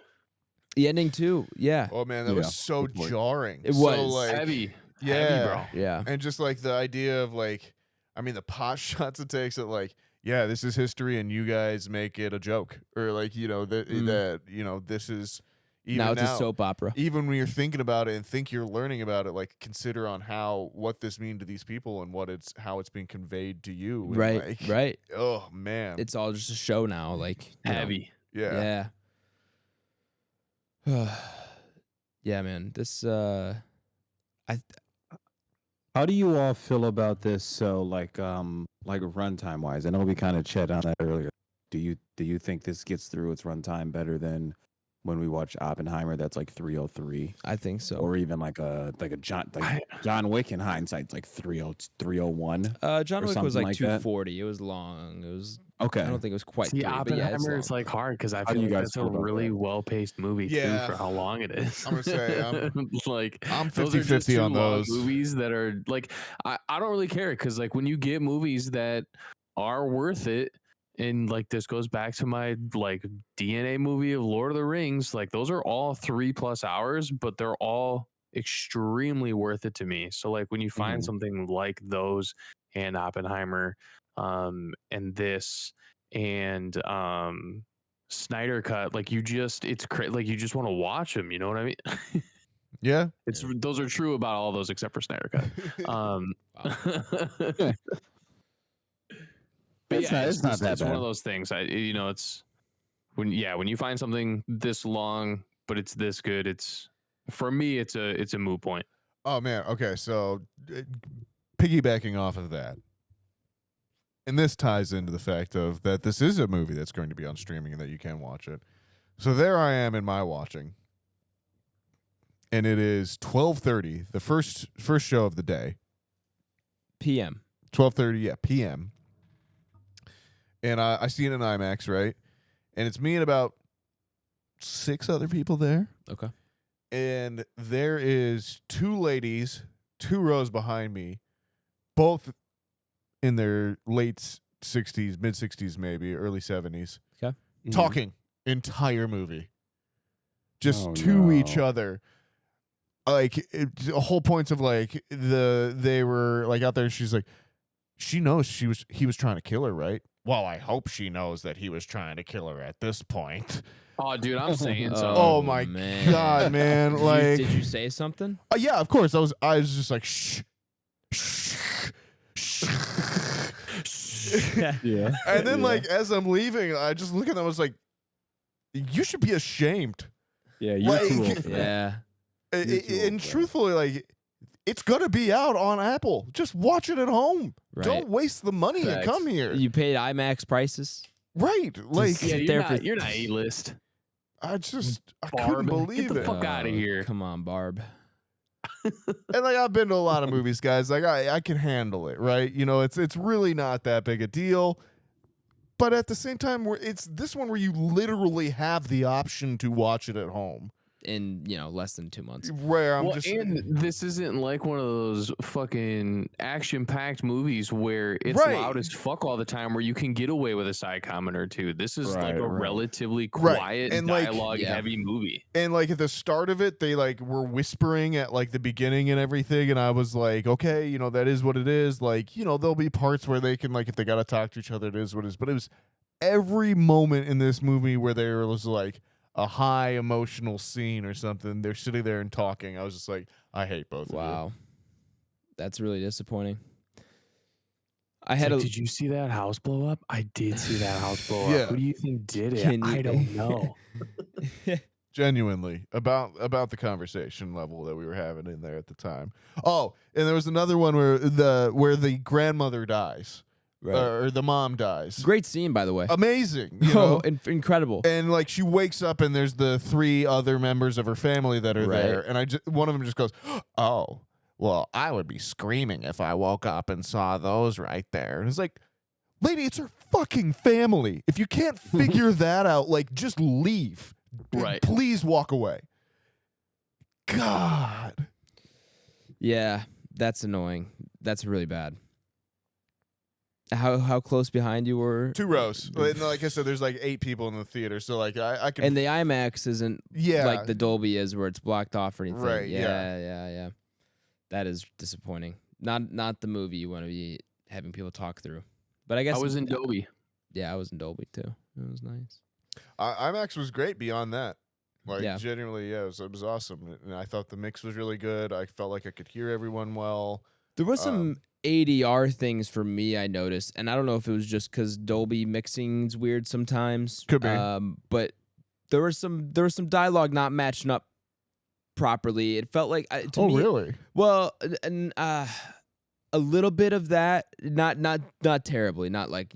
The ending too. Yeah. Oh man, that was so jarring. It so, was like, heavy. Yeah, heavy, bro. Yeah. And just like the idea of like, I mean, the pot shots it takes at like, yeah, this is history, and you guys make it a joke, or like that this is. Even now it's a soap opera. Even when you're thinking about it and think you're learning about it, like consider on what this means to these people and how it's being conveyed to you. And Right. Right. Oh man, It's all just a show now. Like Heavy. Yeah. Yeah, man. This How do you all feel about this? So like runtime wise, I know we kind of chatted on that earlier. Do you think this gets through its runtime better than when we watch Oppenheimer? That's like 303. I think so. Or even like a John Wick in hindsight, it's like 301. John Wick was something like like 240. It was long. It was okay. I don't think it was quite. See, 3, but yeah, Oppenheimer it's is like hard because I How do feel you like guys that's a feel about really that? well-paced movie Yeah. too for how long it is. I'm gonna say like I'm those are just 50-50 two on long those. movies that are like I don't really care because like when you get movies that are worth it. And like this goes back to my like DNA movie of Lord of the Rings. Like those are all 3+ hours, but they're all extremely worth it to me. So like when you find something like those and Oppenheimer, and this and Snyder Cut, like like you just want to watch them. You know what I mean? Yeah, those are true about all those except for Snyder Cut. But It's not that it's bad. one of those things. It's when you find something this long, but it's this good. It's for me, it's a moot point. Oh man. Okay. So piggybacking off of that, and this ties into the fact of that this is a movie that's going to be on streaming and that you can watch it. So there I am in my watching, and it is 12:30, the first show of the day. PM. 12:30, PM. And I see it in IMAX, right? And it's me and about 6 other people there. Okay. And there is 2 ladies, 2 rows behind me, both in their late 60s, mid 60s maybe, early 70s. Okay. Talking entire movie. Just Oh, each no. other. Like a whole points of like they were like out there, and she's like, she knows he was trying to kill her, right? Well, I hope she knows that he was trying to kill her at this point. Oh, dude, I'm saying so. Oh my man. God, man! Did Like, did you say something? yeah, of course. I was just like, shh. Yeah. And then like as I'm leaving, I just look at them. I was like, you should be ashamed. Yeah, you're Like- too old for that. Yeah. And You're too old, bro. truthfully, like, it's gonna be out on Apple. Just watch it at home. Right. Don't waste the money and Facts. come here. You paid IMAX prices. Right? Like, Yeah, Sit there you're for- not A-list. I couldn't Barb, believe get the it. fuck outta here. Come on, Barb. And like I've been to a lot of movies, guys. Like I can handle it, right? It's really not that big a deal. But at the same time, it's this one where you literally have the option to watch it at home. in less than 2 months. Rare. And this isn't like one of those fucking action-packed movies where it's Right. loud as fuck all the time, where you can get away with a side comment or two. This is like a relatively Right. quiet, And, like, dialogue-heavy movie. And like at the start of it, they like were whispering at like the beginning and everything, and I was like, okay, that is what it is. Like, there'll be parts where they can, like, if they gotta talk to each other, it is what it is. But it was every moment in this movie where there was like a high emotional scene or something, they're sitting there and talking. I was just like, I hate both of you. Wow. That's really disappointing. Did you see that house blow up? I did see that house blow Yeah. up. Who do you think did it? I don't know. Genuinely about the conversation level that we were having in there at the time. Oh, and there was another one where the grandmother dies. Right. Or the mom dies. Great scene, by the way. Amazing. Incredible. And like she wakes up and there's the 3 other members of her family that are there, and one of them just goes, "Oh, well, I would be screaming if I woke up and saw those right there." And it's like, lady, it's her fucking family. If you can't figure that out, like, just leave. Right. Please walk away. God. Yeah, that's annoying. That's really bad. How close behind you were? 2 rows. And like I said, there's like 8 people in the theater, so like I can. And the IMAX isn't like the Dolby is, where it's blocked off or anything. Right. Yeah. That is disappointing. Not the movie you want to be having people talk through. But I guess I was in Dolby. Yeah, I was in Dolby too. It was nice. IMAX was great beyond that. Like, genuinely, yeah, it was awesome. And I thought the mix was really good. I felt like I could hear everyone well. There was some ADR things for me I noticed, and I don't know if it was just because Dolby mixing's weird sometimes. Could be. But there was some dialogue not matching up properly. It felt like to me, really? Well, and a little bit of that, not terribly, not like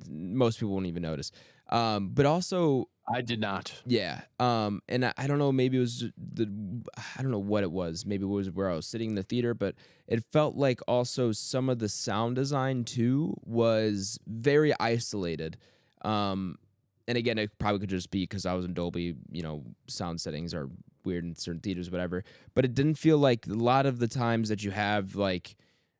most people won't even notice. But also, I did not. Yeah. And I don't know, maybe it was I don't know what it was. Maybe it was where I was sitting in the theater, but it felt like also some of the sound design too was very isolated. And again, it probably could just be because I was in Dolby, sound settings are weird in certain theaters, whatever. But it didn't feel like a lot of the times that you have, like,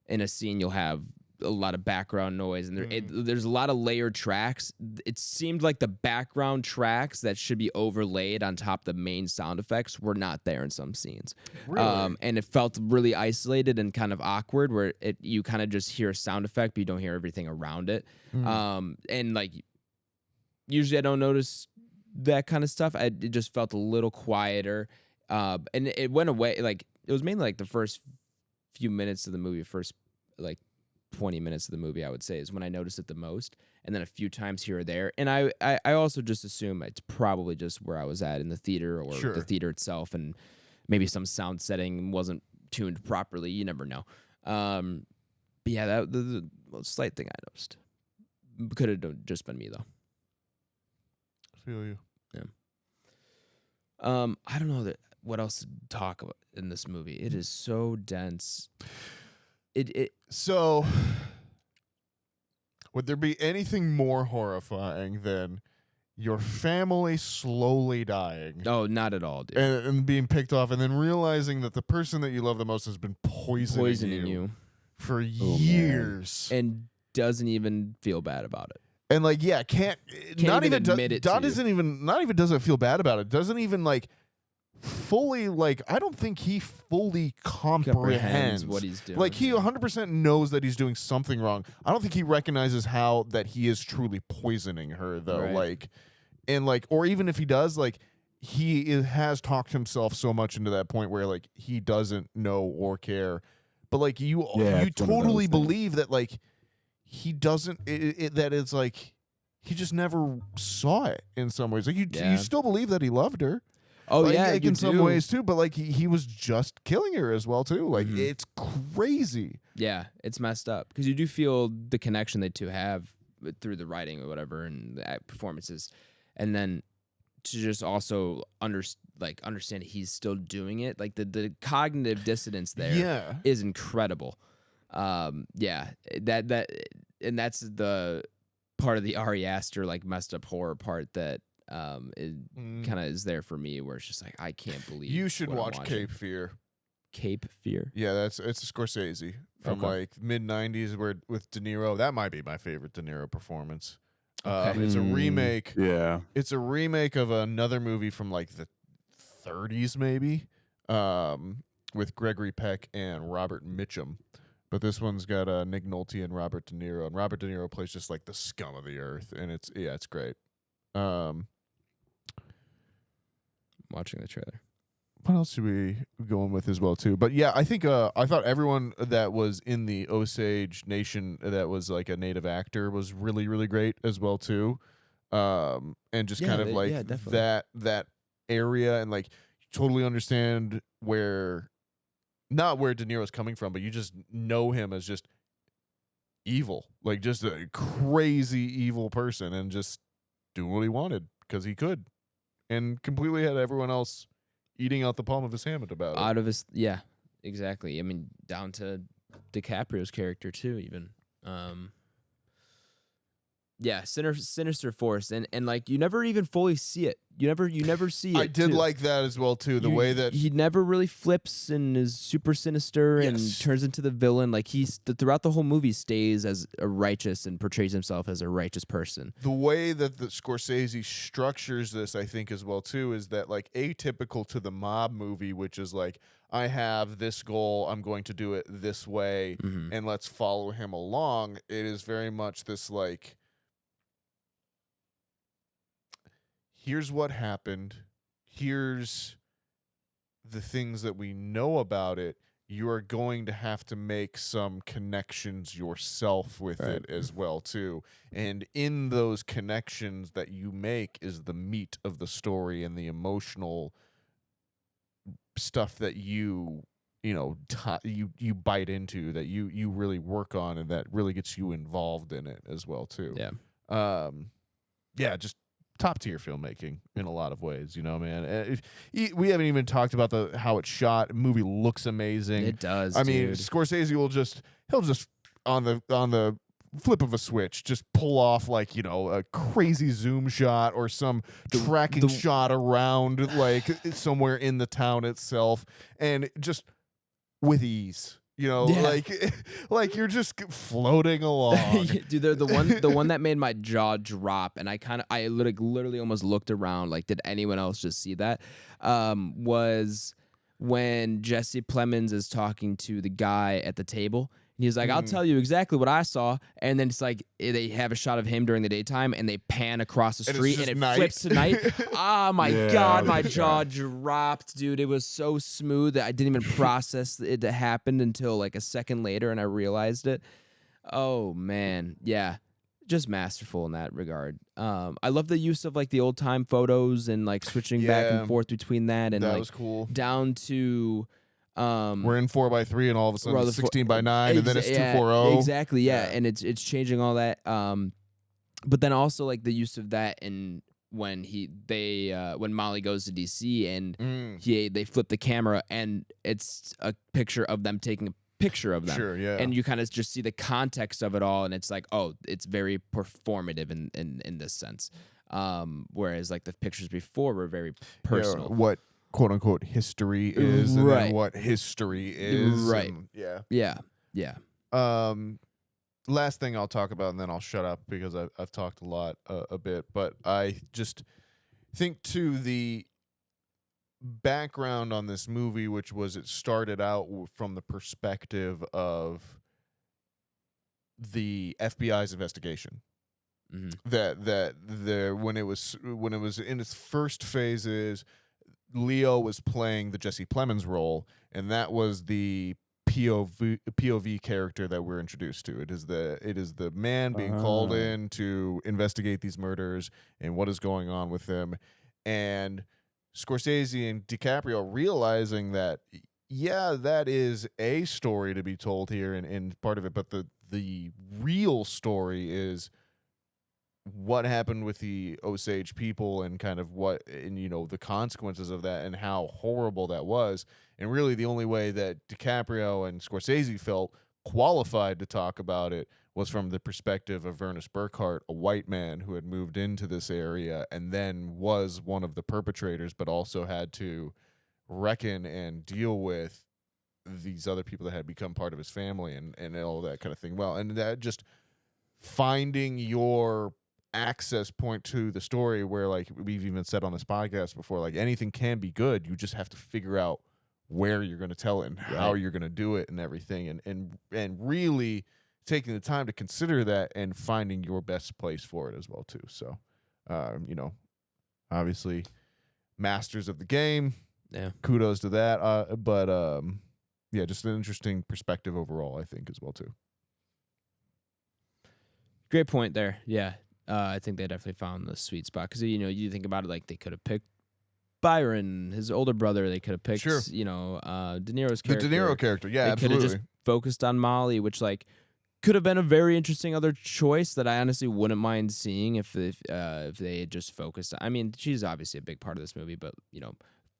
in a scene, you'll have a lot of background noise, and there's a lot of layered tracks. It seemed like the background tracks that should be overlaid on top of the main sound effects were not there in some scenes. Really? And it felt really isolated and kind of awkward, where you kind of just hear a sound effect, but you don't hear everything around it. And like, usually I don't notice that kind of stuff. It just felt a little quieter. And it went away. Like, it was mainly like the first few minutes of the movie, first like 20 minutes of the movie, I would say, is when I noticed it the most. And then a few times here or there. And I also just assume it's probably just where I was at in the theater, or the theater itself, and maybe some sound setting wasn't tuned properly. You never know. But yeah, that the slight thing I noticed. Could have just been me though. Feel you. Yeah. I don't know what else to talk about in this movie. It is so dense. So, would there be anything more horrifying than your family slowly dying? Oh, not at all, dude. And being picked off, and then realizing that the person that you love the most has been poisoning you for years, and doesn't even feel bad about it. And like, yeah, can't not even admit it. Not even doesn't feel bad about it. Doesn't even like fully, like, I don't think he fully comprehends what he's doing. Like, he 100% knows that he's doing something wrong. I don't think he recognizes how that he is truly poisoning her, though. Right. Like, and like, or even if he does, like, has talked himself so much into that point where like he doesn't know or care. But like, you totally believe that like he doesn't. That it's like he just never saw it in some ways. Like, you still believe that he loved her. Oh, like, yeah, like in some ways too, but like he was just killing her as well too. Like, it's crazy. Yeah, it's messed up because you do feel the connection they two have through the writing or whatever and the performances, and then to just also understand he's still doing it. Like the cognitive dissonance there is incredible. That and that's the part of the Ari Aster like messed up horror part that it kind of is there for me, where it's just like I can't believe You should what I'm watch watching. Cape Fear. Cape Fear. Yeah, it's a Scorsese from like mid '90s, where with De Niro. That might be my favorite De Niro performance. It's a remake. Yeah. It's a remake of another movie from like the 30s, maybe, with Gregory Peck and Robert Mitchum. But this one's got Nick Nolte and Robert De Niro, and Robert De Niro plays just like the scum of the earth, and it's great. Watching the trailer. What else should we go in with as well too? But yeah, I think I thought everyone that was in the Osage Nation that was like a native actor was really, really great as well too. And just kind of like that area, and like totally understand not where De Niro's coming from, but you just know him as just evil, like just a crazy evil person, and just doing what he wanted because he could, and completely had everyone else eating out the palm of his hand about it. Out of his, yeah, exactly. I mean, down to DiCaprio's character too, even. Yeah, sinister force, and like you never even fully see it. You never see it. I did like that as well too. The way that he never really flips and is super sinister and turns into the villain. Like throughout the whole movie stays as a righteous and portrays himself as a righteous person. The way that the Scorsese structures this, I think, as well too, is that like atypical to the mob movie, which is like, I have this goal, I'm going to do it this way, and let's follow him along. It is very much this like, here's what happened. Here's the things that we know about it. You are going to have to make some connections yourself with it as well, too. And in those connections that you make is the meat of the story and the emotional stuff that you bite into, that you really work on, and that really gets you involved in it as well, too. Yeah. Just top tier filmmaking in a lot of ways, man. We haven't even talked about how it's shot. The movie looks amazing. It does. I mean, Scorsese he'll just on the flip of a switch just pull off like a crazy zoom shot or some tracking shot around like somewhere in the town itself, and just with ease. Like you're just floating along. Dude, the one that made my jaw drop, and I literally almost looked around like, did anyone else just see that? Was when Jesse Plemons is talking to the guy at the table. And he's like, I'll tell you exactly what I saw. And then it's like they have a shot of him during the daytime, and they pan across the street, and it flips to night. Oh my God, my jaw dropped, dude. It was so smooth that I didn't even process it happened until like a second later, and I realized it. Oh man, yeah, just masterful in that regard. I love the use of like the old time photos and like switching back and forth between that, and that like was cool. Down to. We're in 4x3, and all of a sudden it's 16:9, and then it's 240. Exactly, yeah, and it's changing all that. But then also like the use of that, and when when Molly goes to DC and they flip the camera, and it's a picture of them taking a picture of them. Sure, yeah. And you kind of just see the context of it all, and it's like, oh, it's very performative in this sense. Whereas like the pictures before were very personal. Yeah, what quote unquote history is, and then what history is. Right. Yeah. Last thing I'll talk about, and then I'll shut up because I've talked a lot a bit, but I just think too the background on this movie, which was it started out from the perspective of the FBI's investigation. When it was in its first phases, Leo was playing the Jesse Plemons role, and that was the POV character that we're introduced to. It is the man being called in to investigate these murders and what is going on with them, and Scorsese and DiCaprio realizing that that is a story to be told here and part of it, but the real story is what happened with the Osage people and kind of the consequences of that and how horrible that was. And really the only way that DiCaprio and Scorsese felt qualified to talk about it was from the perspective of Ernest Burkhart, a white man who had moved into this area and then was one of the perpetrators, but also had to reckon and deal with these other people that had become part of his family and all that kind of thing. Well, and that just finding your access point to the story, where like we've even said on this podcast before, like anything can be good. You just have to figure out where you're going to tell it and how you're going to do it and everything, and really taking the time to consider that and finding your best place for it as well too. So, obviously, masters of the game. Yeah, kudos to that. But just an interesting perspective overall, I think, as well too. Great point there. Yeah, I think they definitely found the sweet spot because you think about it, like they could have picked Byron, his older brother. They could have picked De Niro's character. The De Niro character, yeah, they absolutely. Could have just focused on Molly, which like could have been a very interesting other choice that I honestly wouldn't mind seeing if they had just focused. I mean, she's obviously a big part of this movie, but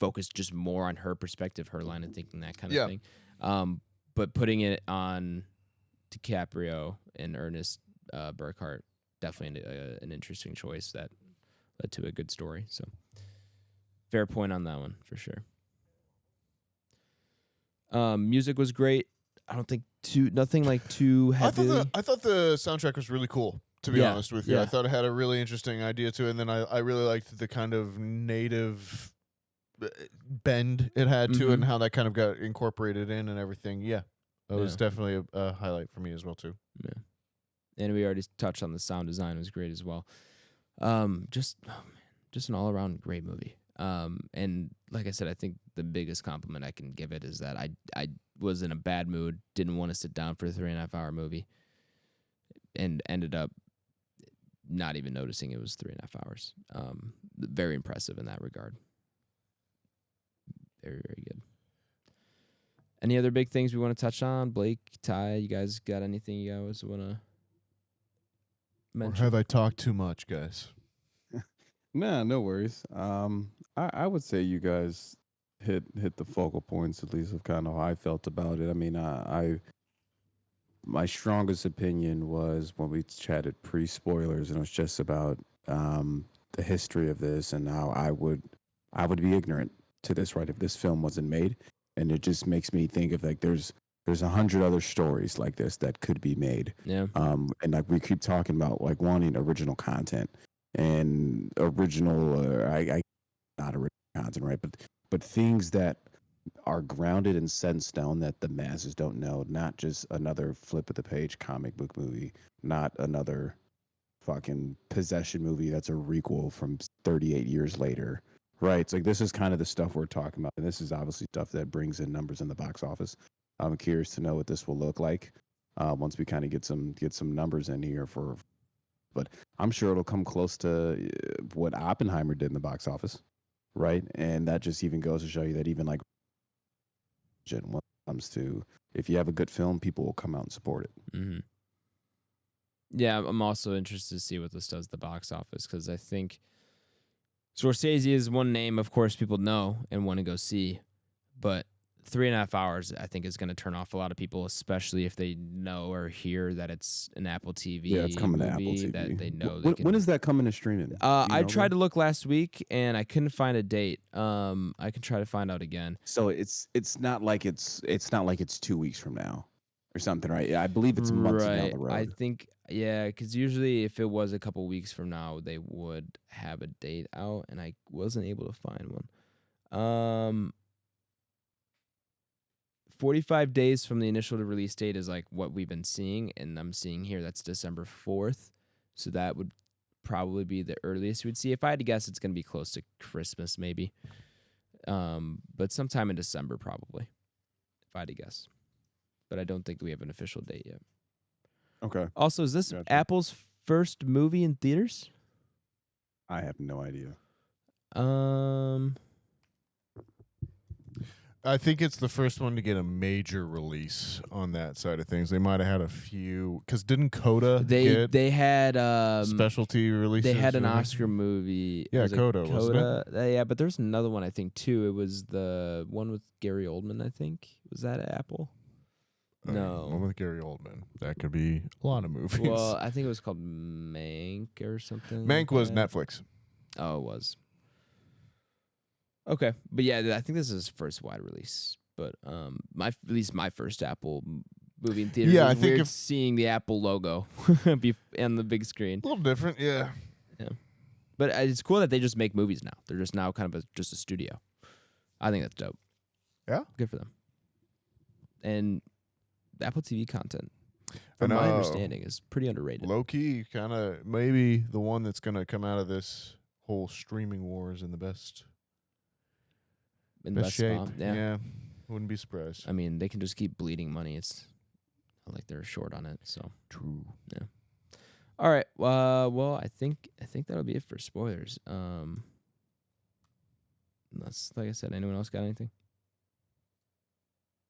focused just more on her perspective, her line of thinking, that kind of thing. But putting it on DiCaprio and Ernest Burkhart, definitely an interesting choice that led to a good story. So fair point on that one for sure. Music was great. I don't think nothing like too heavy. I thought the soundtrack was really cool, to be honest with you. I thought it had a really interesting idea to it, and then I really liked the kind of native bend it had to it and how that kind of got incorporated in and everything. Yeah, that was definitely a highlight for me as well too. Yeah, and we already touched on the sound design. It was great as well. Just an all-around great movie. And like I said, I think the biggest compliment I can give it is that I was in a bad mood, didn't want to sit down for a 3.5 hour movie, and ended up not even noticing it was 3.5 hours. Very impressive in that regard. Very, very good. Any other big things we want to touch on? Blake, Ty, you guys got anything you guys want to mention? Or have I talked too much, guys? Nah, no worries. I would say you guys hit the focal points, at least of kind of how I felt about it. I mean, my strongest opinion was when we chatted pre-spoilers, and it was just about the history of this and how I would be ignorant to this, right, if this film wasn't made. And it just makes me think of like there's 100 other stories like this that could be made. Yeah. And like we keep talking about like wanting original content and original not original content, right? But things that are grounded and set in stone that the masses don't know, not just another flip of the page comic book movie, not another fucking possession movie that's a requel from 38 years later. Right. It's like this is kind of the stuff we're talking about. And this is obviously stuff that brings in numbers in the box office. I'm curious to know what this will look like once we kind of get some numbers in here but I'm sure it'll come close to what Oppenheimer did in the box office. Right. And that just even goes to show you that even like when it comes to if you have a good film, people will come out and support it. Mm-hmm. Yeah, I'm also interested to see what this does at the box office because I think Scorsese is one name, of course, people know and want to go see, but 3.5 hours, I think, is going to turn off a lot of people, especially if they know or hear that it's an Apple TV. Yeah, it's coming to Apple TV. That they know. When is that coming to streaming? I tried to look last week and I couldn't find a date. I can try to find out again. So it's not like it's 2 weeks from now or something, right? I believe it's months down the road. I think. Yeah, because usually if it was a couple weeks from now, they would have a date out, and I wasn't able to find one. 45 days from the initial release date is like what we've been seeing, and I'm seeing here that's December 4th, so that would probably be the earliest we'd see. If I had to guess, it's going to be close to Christmas, maybe, but sometime in December probably, if I had to guess. But I don't think we have an official date yet. Okay. Also, is this Apple's first movie in theaters? I have no idea. I think it's the first one to get a major release on that side of things. They might have had a few, because didn't Coda get they had specialty releases? They had an Oscar movie. Yeah, Coda, wasn't it? Yeah, but there's another one I think too. It was the one with Gary Oldman. I think was that Apple. No. One with Gary Oldman. That could be a lot of movies. Well, I think it was called Mank or something. Mank was that. Netflix. Oh, it was. Okay, but yeah, I think this is his first wide release. But at least my first Apple movie in theaters. Yeah, was I think weird seeing the Apple logo on the big screen. A little different, yeah. But it's cool that they just make movies now. They're just now kind of just a studio. I think that's dope. Yeah, good for them. And the Apple TV content, I from know. my understanding, is pretty underrated. Low key, kind of maybe the one that's going to come out of this whole streaming wars in the best shape. Spot. Yeah. Wouldn't be surprised. I mean, they can just keep bleeding money. It's not like they're short on it. So True. yeah. All right. Well, I think that'll be it for spoilers. Unless, like I said, anyone else got anything?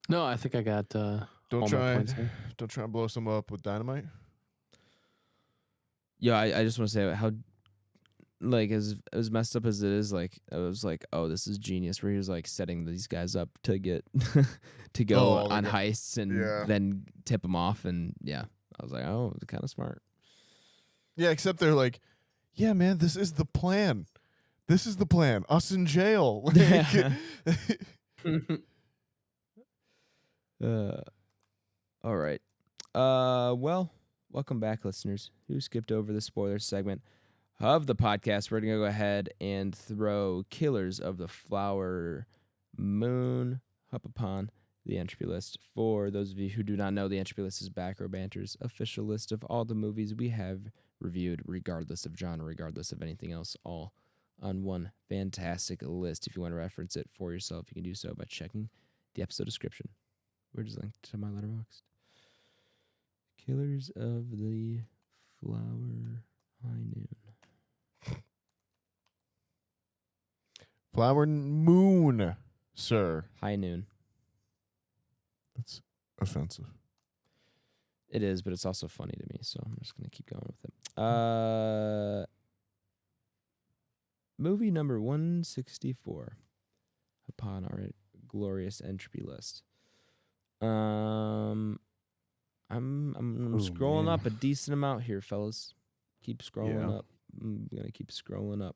No, I think I got. Don't all my try points here. and blow some up with dynamite. Yeah, I just want to say how, like, as messed up as it is, like, I was like, oh, this is genius. Where he was like setting these guys up to get to go on heists and then tip them off, and yeah, I was like, oh, it's kind of smart. Yeah, except they're like, yeah, man, this is the plan. This is the plan. Us in jail. All right. Well, welcome back, listeners who skipped over the spoiler segment of the podcast. We're going to go ahead and throw Killers of the Flower Moon up upon the Entropy list. For those of you who do not know, the Entropy list is Back Row Banter's official list of all the movies we have reviewed, regardless of genre, regardless of anything else, all on one fantastic list. If you want to reference it for yourself, you can do so by checking the episode description, which is linked to my Letterboxd. Killers of the Flower High Noon. Flower Moon, sir. High Noon. That's offensive. It is, but it's also funny to me, so I'm just going to keep going with it. Movie number 164 upon our glorious Entropy list. I'm scrolling up a decent amount here, fellas. Keep scrolling up. I'm going to keep scrolling up.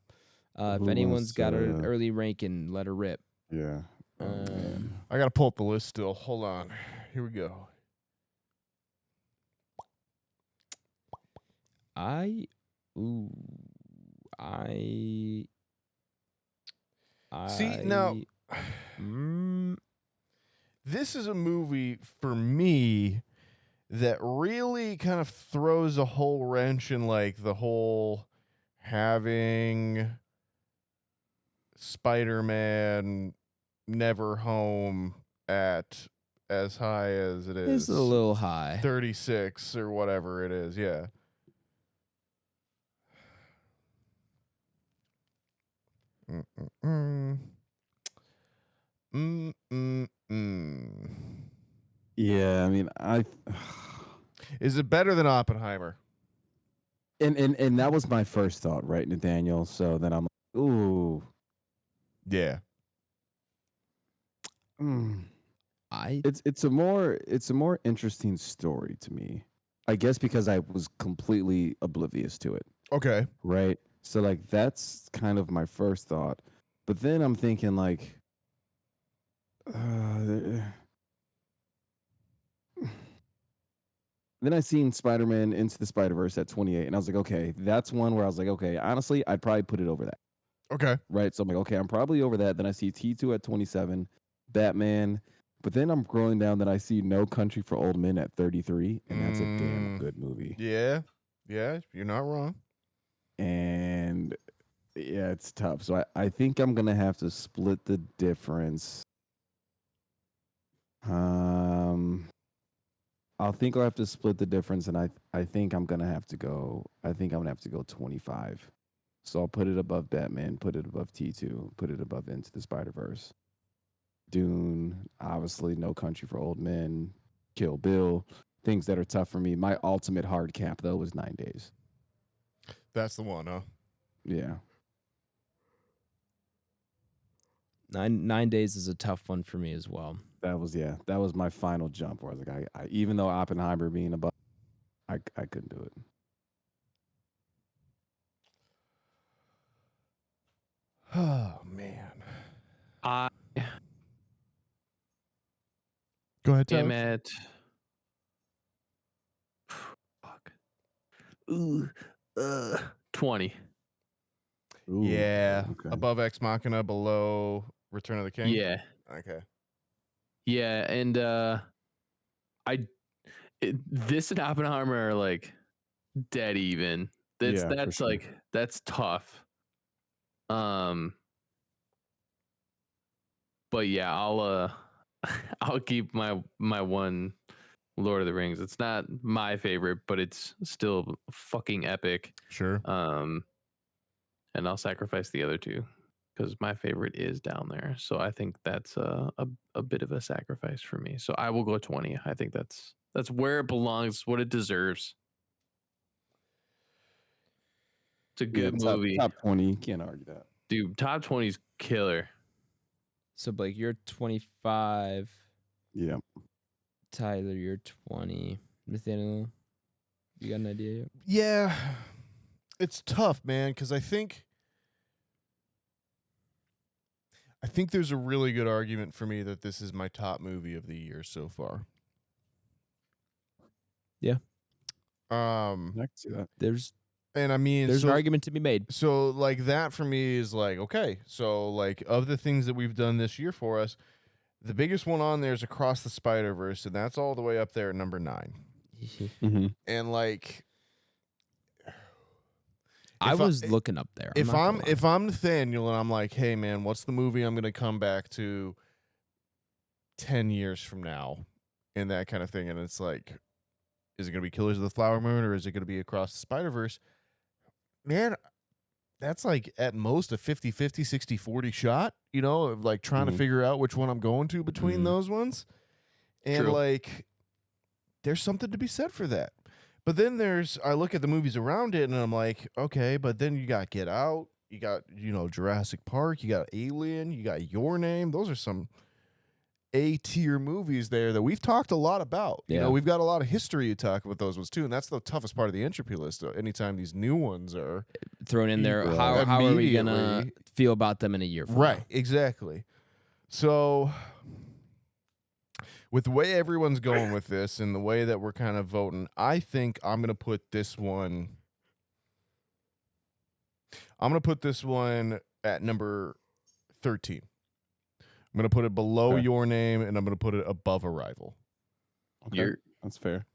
If anyone's got an early ranking, let her rip. Yeah. I got to pull up the list still. Hold on. Here we go. See, now, this is a movie for me that really kind of throws a whole wrench in, like, the whole having Spider-Man never home at as high as it is. It's a little high. 36 or whatever it is, yeah. Yeah, I mean, Is it better than Oppenheimer? and that was my first thought, right, Nathaniel? So then I'm like, ooh. Yeah. It's a more interesting story to me. I guess because I was completely oblivious to it. Okay. Right? So like that's kind of my first thought. But then I'm thinking like then I seen Spider-Man Into the Spider-Verse at 28 and I was like, okay, that's one where I was like, okay, honestly, I'd probably put it over that. Okay. Right? So I'm like, okay, I'm probably over that. Then I see T2 at 27, Batman. But then I'm scrolling down that I see No Country for Old Men at 33, and that's a damn good movie. Yeah. Yeah, you're not wrong. And yeah, it's tough. So I think I'm gonna have to split the difference. I'll have to split the difference, and I think I'm gonna have to go. I think I'm gonna have to go 25. So I'll put it above Batman, put it above T2, put it above Into the Spider-Verse. Dune, obviously, No Country for Old Men, Kill Bill, things that are tough for me. My ultimate hard cap, though, was 9 Days. That's the one, huh? Yeah. 9 days is a tough one for me as well. That was my final jump. Where I was like, I even though Oppenheimer being above, I couldn't do it. Oh man. I Go ahead, am Tyler. at fuck. Ooh, 20. Ooh, Yeah. okay. Above Ex Machina, below Return of the King. Yeah. Okay. Yeah, and this and Oppenheimer are like dead even. That's sure. like that's tough. But yeah, I'll keep my one Lord of the Rings. It's not my favorite, but it's still fucking epic. Sure. And I'll sacrifice the other two because my favorite is down there. So I think that's a bit of a sacrifice for me. So I will go 20. I think that's where it belongs, what it deserves. It's a good movie. Top 20, you can't argue that. Dude, top 20 is killer. So Blake, you're 25. Yeah. Tyler, you're 20. Nathaniel, you got an idea yet? Yeah. It's tough, man, because I think there's a really good argument for me that this is my top movie of the year so far. Yeah. I can see that. There's an argument to be made. So like that for me is like, okay, so like of the things that we've done this year for us, the biggest one on there is Across the Spider-Verse, and that's all the way up there at number 9. Mm-hmm. And like I was looking up there. If I'm Nathaniel and I'm like, hey man, what's the movie I'm gonna come back to 10 years from now, and that kind of thing, and it's like, is it gonna be Killers of the Flower Moon or is it gonna be Across the Spider-Verse? Man, that's like at most a 50-50, 60-40 shot, you know, of like trying to figure out which one I'm going to between those ones. And like, there's something to be said for that. But then I look at the movies around it and I'm like, okay, but then you got Get Out, you got, Jurassic Park, you got Alien, you got Your Name. Those are some A-tier movies there that we've talked a lot about. Yeah. You know, we've got a lot of history to talk about those ones too, and that's the toughest part of the Entropy list. Anytime these new ones are thrown in there, how are we gonna feel about them in a year from now? Exactly. So with the way everyone's going with this and the way that we're kind of voting, I think I'm going to put this one at number 13. I'm going to put it below Your Name, and I'm going to put it above Arrival. Okay. That's fair.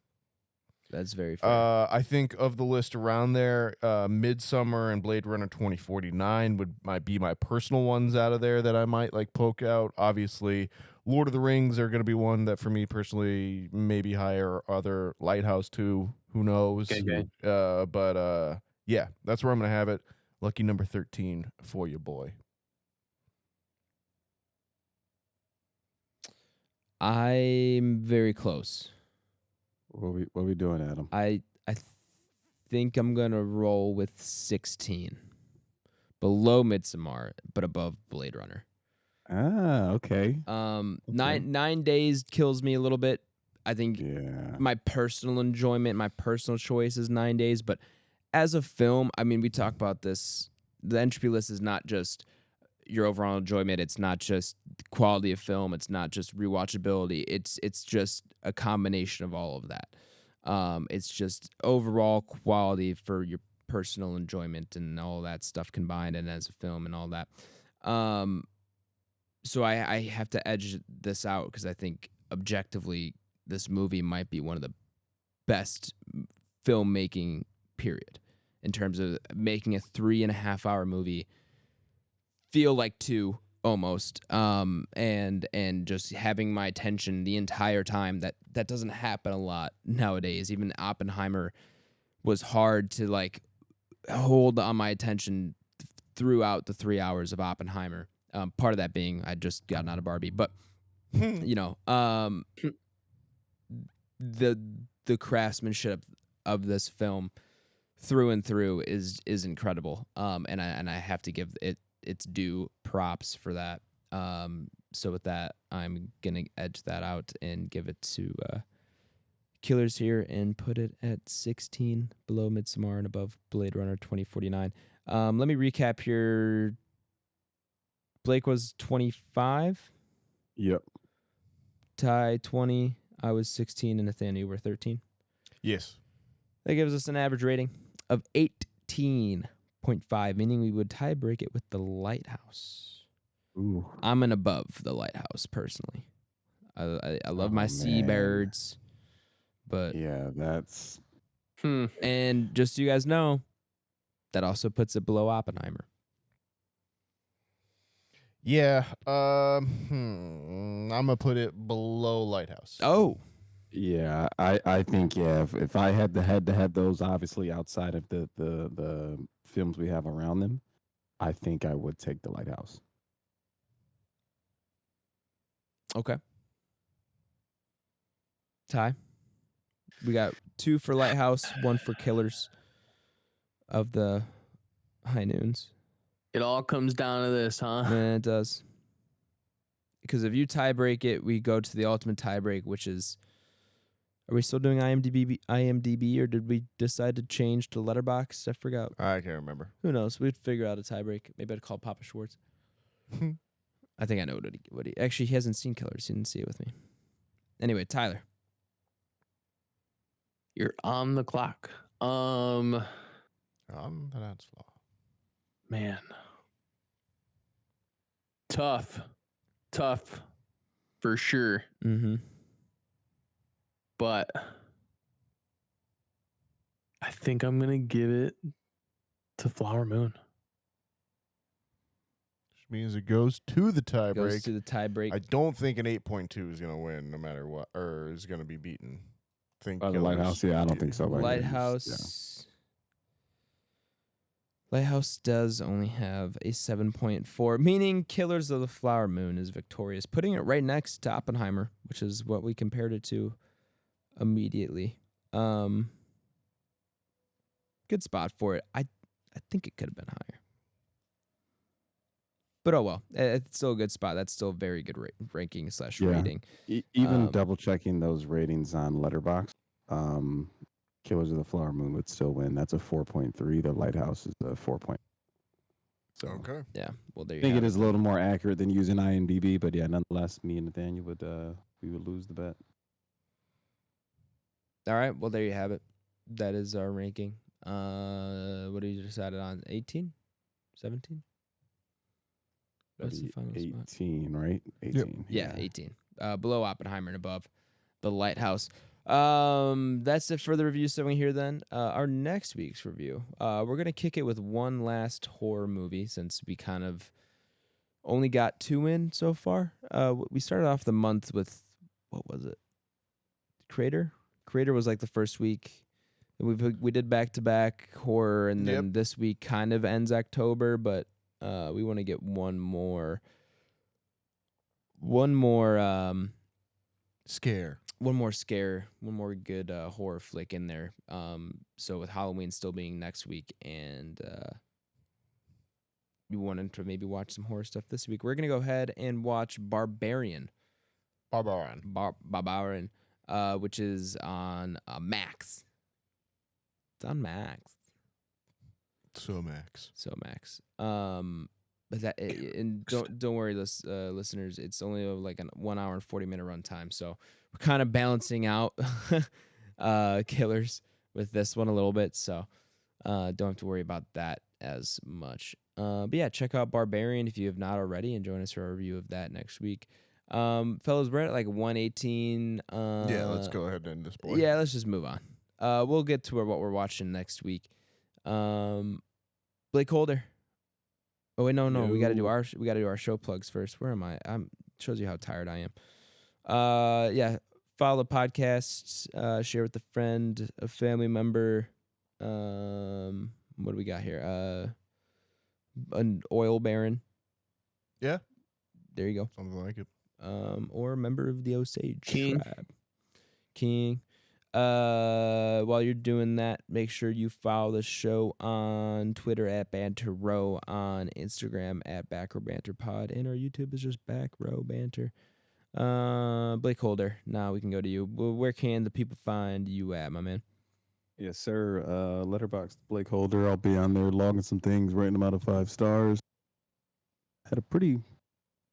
That's very fair. I think of the list around there, Midsummer and Blade Runner 2049 might be my personal ones out of there that I might like poke out. Obviously, Lord of the Rings are going to be one that for me personally maybe higher. Other Lighthouse 2, who knows? Okay. But yeah, that's where I'm going to have it. Lucky number 13 for you, boy. I'm very close. What are we doing, Adam? I think I'm gonna roll with 16, below Midsommar, but above Blade Runner. Ah, okay. 9 days kills me a little bit. I think my personal enjoyment, my personal choice is 9 days, but as a film, I mean, we talk about this. The Entropy list is not just your overall enjoyment. It's not just quality of film. It's not just rewatchability. It's just a combination of all of that. It's just overall quality for your personal enjoyment and all that stuff combined, and as a film and all that. So I have to edge this out because I think objectively this movie might be one of the best filmmaking period in terms of making a 3.5 hour movie feel like 2 almost, and just having my attention the entire time. That doesn't happen a lot nowadays. Even Oppenheimer was hard to like hold on my attention throughout the 3 hours of Oppenheimer. Part of that being I just gotten out of Barbie, but the craftsmanship of this film through and through is incredible. And I have to give it its due props for that. So with that, I'm gonna edge that out and give it to Killers here and put it at 16, below Midsommar and above Blade Runner 2049. Let me recap here. Blake was 25. Yep. Ty 20. I was 16, and Nathaniel were 13. Yes. That gives us an average rating of 18.5, meaning we would tie break it with The Lighthouse. Ooh. I'm an above The Lighthouse personally. I love my seabirds, but yeah, that's and just so you guys know, that also puts it below Oppenheimer. Yeah. I'm gonna put it below Lighthouse. Oh. Yeah, I think if I had to have those obviously outside of the films we have around them, I think I would take The Lighthouse. Okay. Ty, we got 2 for Lighthouse, 1 for Killers of the High Noons. It all comes down to this, huh? Yeah, it does. Because if you tie break it, we go to the ultimate tie break, which is, are we still doing IMDb, or did we decide to change to Letterboxd? I forgot. I can't remember. Who knows? We'd figure out a tie break. Maybe I'd call Papa Schwartz. I think I know what he actually, he hasn't seen Killers. He didn't see it with me. Anyway, Tyler. You're on the clock. On the dance floor. Man. Tough for sure. Mm-hmm. But I think I'm going to give it to Flower Moon. Which means it goes to the tie Goes break. to the tie break. I don't think an 8.2 is going to win no matter what, or is going to be beaten. Think The Lighthouse, yeah, I don't think so. Lighthouse. Lighthouse does only have a 7.4, meaning Killers of the Flower Moon is victorious, putting it right next to Oppenheimer, which is what we compared it to immediately. Good spot for it. I think it could have been higher. But oh well, it's still a good spot. That's still a very good ranking / rating. Even double checking those ratings on Letterboxd, Killers of the Flower Moon would still win. That's a 4.3. The Lighthouse is a 4. So Okay. Yeah. Well, there you I think have it is a little more accurate than using IMDb, but yeah, nonetheless, me and Nathaniel would lose the bet. All right. Well, there you have it. That is our ranking. What did you decided on? 18? 17? What's the final 18, spot? right? 18. Yeah, 18. Below Oppenheimer and above The Lighthouse. That's it for the review segment here then. Our next week's review, we're going to kick it with one last horror movie since we kind of only got 2 in so far. We started off the month with, what was it? Crater? Crater was like the first week. We did back-to-back horror, and then this week kind of ends October, but we want to get one more Scare. One more good horror flick in there. So with Halloween still being next week, and you wanted to maybe watch some horror stuff this week, we're gonna go ahead and watch Barbarian. Barbarian, which is on Max. It's on Max. So Max. But that and don't worry, listeners. It's only like a 1 hour and 40-minute runtime, so we're kind of balancing out Killers with this one a little bit, so don't have to worry about that as much. But yeah, check out Barbarian if you have not already, and join us for a review of that next week. Fellas, we're at like 118. Yeah, let's go ahead and end this boy. Yeah, let's just move on. We'll get to what we're watching next week. BlakeHolder. Oh wait, no, we gotta do our show plugs first. Where am I? Shows you how tired I am. Yeah, follow the podcast, share with a friend, a family member. What do we got here? An oil baron. Yeah. There you go. Something like it. Or a member of the Osage King. tribe. King. While you're doing that, make sure you follow the show on Twitter at Banter Row, on Instagram at Back Row Banter Pod, and our YouTube is just Back Row Banter. BlakeHolder, now we can go to you. Where can the people find you at, my man? Yes, sir. Letterboxd BlakeHolder. I'll be on there logging some things, rating them out of 5 stars. Had a pretty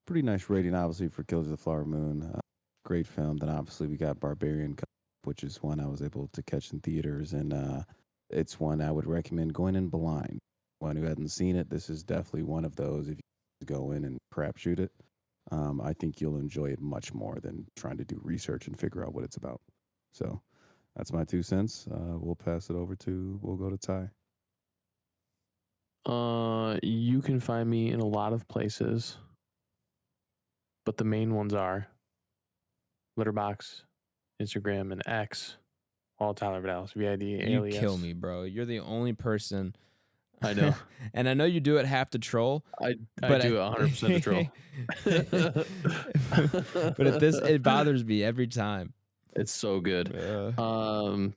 nice rating, obviously, for Killers of the Flower Moon. Great film. Then obviously we got Barbarian, which is one I was able to catch in theaters, and it's one I would recommend going in blind. One who hadn't seen it, this is definitely one of those. If you go in and crapshoot it, I think you'll enjoy it much more than trying to do research and figure out what it's about. So that's my 2 cents. We'll go to Ty. You can find me in a lot of places, but the main ones are Letterboxd, Instagram, and X. All Tyler Vidalis, VID, alias. You kill me, bro. You're the only person. I know. And I know you do it half to troll. I do it 100% to troll. But it bothers me every time. It's so good.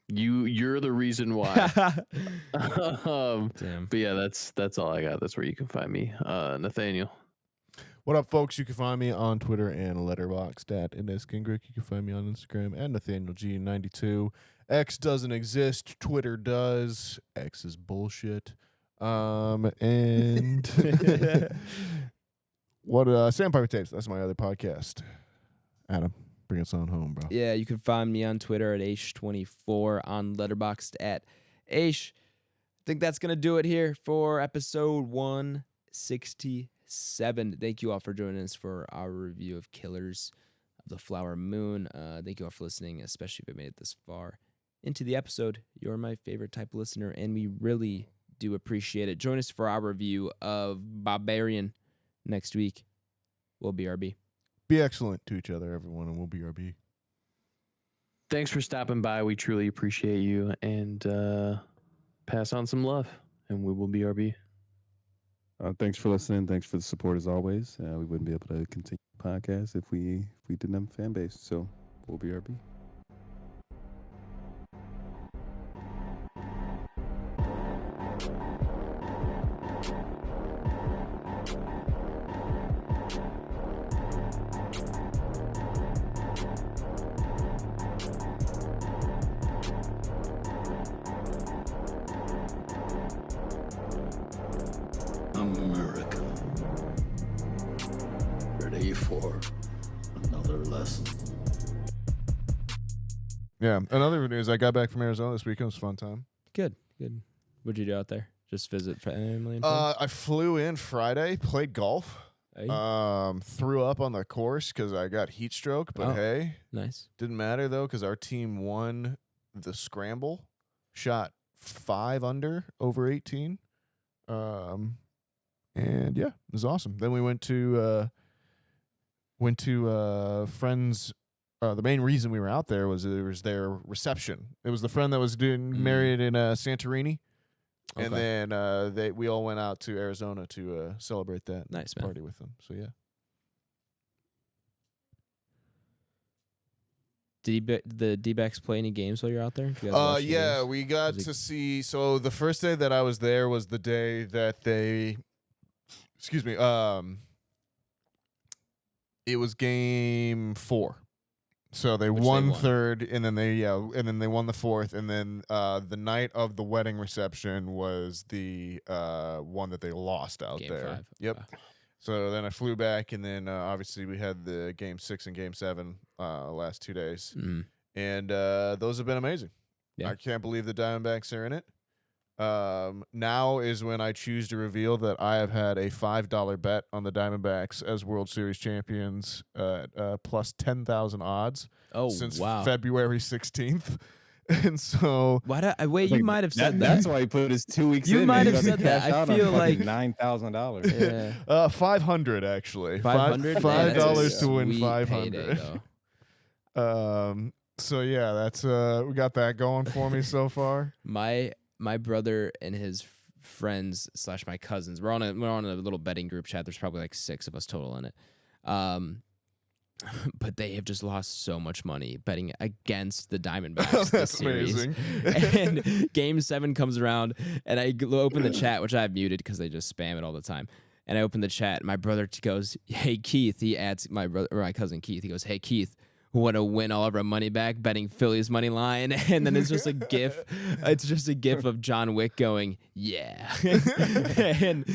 You're the reason why. Damn. But yeah, that's all I got. That's where you can find me. Nathaniel. What up, folks? You can find me on Twitter and Letterboxd at @Gingrich. You can find me on Instagram at NathanielG92. X doesn't exist. Twitter does. X is bullshit. And what Sandpiper Tapes? That's my other podcast. Adam, bring us on home, bro. Yeah, you can find me on Twitter at Aish24, on Letterboxd at Aish. I think that's gonna do it here for episode 167. Thank you all for joining us for our review of Killers of the Flower Moon. Thank you all for listening, especially if you made it this far into the episode. You're my favorite type of listener, and we really do appreciate it. Join us for our review of Barbarian next week. We'll BRB. Be excellent to each other, everyone, and we'll BRB. Thanks for stopping by. We truly appreciate you, and pass on some love, and we will BRB. Thanks for listening. Thanks for the support as always. We wouldn't be able to continue the podcast if we didn't have a fan base. So we'll BRB. America. Ready for another lesson. Yeah. Another news, I got back from Arizona this weekend. It was a fun time. Good. What'd you do out there? Just visit family and friends? I flew in Friday, played golf. Hey. Threw up on the course because I got heat stroke, but hey, Nice. didn't matter though because our team won the scramble, shot 5 under over 18. And yeah, it was awesome. Then we went to friends. The main reason we were out there was it was their reception. It was the friend that was doing married in Santorini, and then we all went out to Arizona to celebrate that. Nice, man. Party with them. So yeah. Did the D-backs play any games while you're out there? Did you guys watch the Yeah, games? we got to see. So the first day that I was there was the day that they. Excuse me. It was game 4. So they won third, and then they won the fourth, and then the night of the wedding reception was the one that they lost out Game there. 5. Yep. Wow. So then I flew back, and then obviously we had the game 6 and game 7 last 2 days, and those have been amazing. Yeah. I can't believe the Diamondbacks are in it. Now is when I choose to reveal that I have had a $5 bet on the Diamondbacks as World Series champions at plus 10,000 odds since February 16th. And so wait, you might have said that. That's why he put his 2 weeks in. You might have said that. I feel like $9,000. Yeah. 500 actually. 500. $5 to win Sweet 500. payday, though. So yeah, that's we got that going for me so far. My brother and his friends / my cousins, we're on a little betting group chat. There's probably like 6 of us total in it. but they have just lost so much money betting against the Diamondbacks. That's this series. amazing. And Game 7 comes around, and I open the chat, which I have muted because they just spam it all the time. And I open the chat, and my brother goes, "Hey Keith," he adds my cousin Keith. He goes, "Hey Keith, want to win all of our money back betting Phillies money line?" And then it's just a gif. It's just a gif of John Wick going, "Yeah." and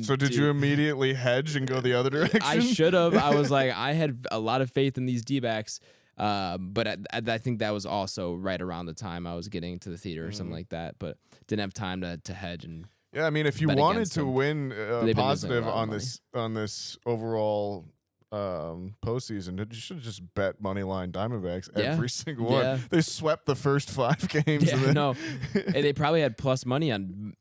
So did you immediately hedge and go the other direction? I should have. I was like, I had a lot of faith in these D-backs, but I think that was also right around the time I was getting to the theater or something like that. But didn't have time to hedge and. Yeah, I mean, if you bet wanted against to them. win They've been losing a positive lot of on this overall postseason, you should have just bet moneyline Diamondbacks Yeah. every single one. Yeah. They swept the first 5 games. Yeah, and then no, and they probably had plus money on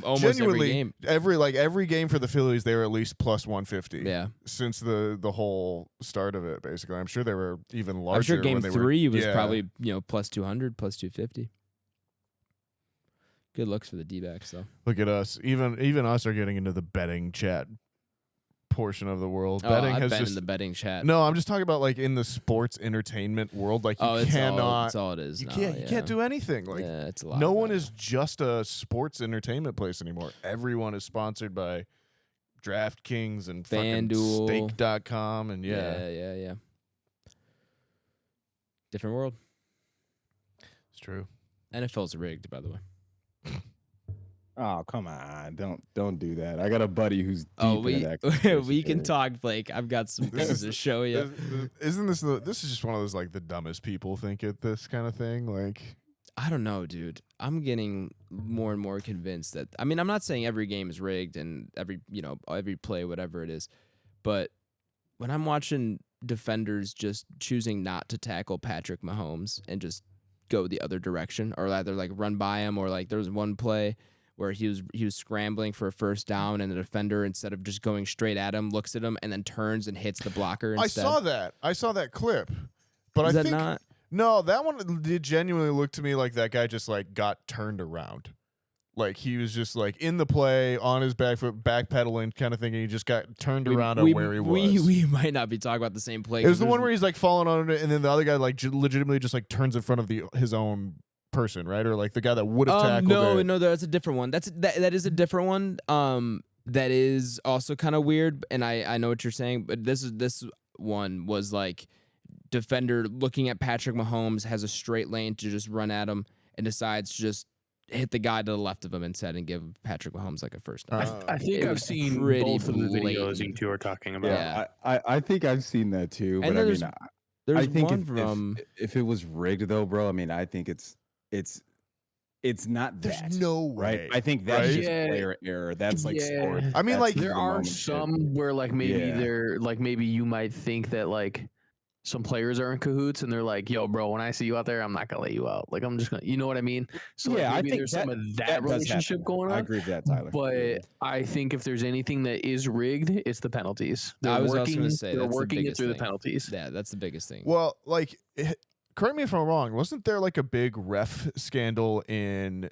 almost genuinely, every game. every game for the Phillies, they were at least plus 150. Yeah, Since the whole start of it, basically. I'm sure they were even larger. I'm sure Game when they 3 were, was yeah. probably plus 200, plus 250. Good looks for the D-backs though. Look at us. Even us are getting into the betting chat portion of the world. Oh, Betting I've has been just in the betting chat. No, I'm just talking about like in the sports entertainment world. Like you cannot. That's all it is. You now, can't. You yeah. can't do anything. Like Yeah, it's a lot. no of one that is just a sports entertainment place anymore. Everyone is sponsored by DraftKings and fucking FanDuel. Stake.com and yeah. Different world. It's true. NFL's rigged, by the way. Oh, come on. Don't do that. I got a buddy who's deep Oh, into that we can conspiracy talk, Blake. I've got some things to show you. Isn't this this is just one of those like the dumbest people think it this kind of thing? Like I don't know, dude. I'm getting more and more convinced that. I mean, I'm not saying every game is rigged and every play, whatever it is, but when I'm watching defenders just choosing not to tackle Patrick Mahomes and just go the other direction, or either like run by him, or like there was one play where he was scrambling for a first down, and the defender, instead of just going straight at him, looks at him and then turns and hits the blocker instead. I saw that clip, but Is I that think not? no, that one did genuinely look to me like that guy just like got turned around. Like he was just like in the play on his back foot, backpedaling kind of thing, and he just got turned around on where he was. We might not be talking about the same play. It was the one where he's like falling on it, and then the other guy like legitimately just like turns in front of his own person, right? Or like the guy that would have tackled it. No, that's a different one. That is a different one. That is also kind of weird, and I know what you're saying, but this one was like defender looking at Patrick Mahomes, has a straight lane to just run at him, and decides to just hit the guy to the left of him instead and give Patrick Mahomes like a first down. I think I've seen both of the videos you two are talking about. Yeah. I think I've seen that too. And But I there's- mean, There's I think one from if it was rigged though, bro, I mean, I think it's not There's that. no way. Right? I think that's right? just Yeah. player error. That's like Yeah. sport. I mean, That's like, the There are moment shit. some where like maybe Yeah. they're like maybe you might think that like some players are in cahoots and they're like, yo, bro, when I see you out there, I'm not gonna let you out. Like I'm just gonna, you know what I mean? So like, Yeah, I maybe think there's some of that does relationship happen. going I on. agree with that, Tyler. But I think if there's anything that is rigged, it's the penalties. They're I was also working, gonna say they're that's the working it biggest through thing. the penalties. Yeah, that's the biggest thing. Well, like, correct me if I'm wrong. Wasn't there like a big ref scandal in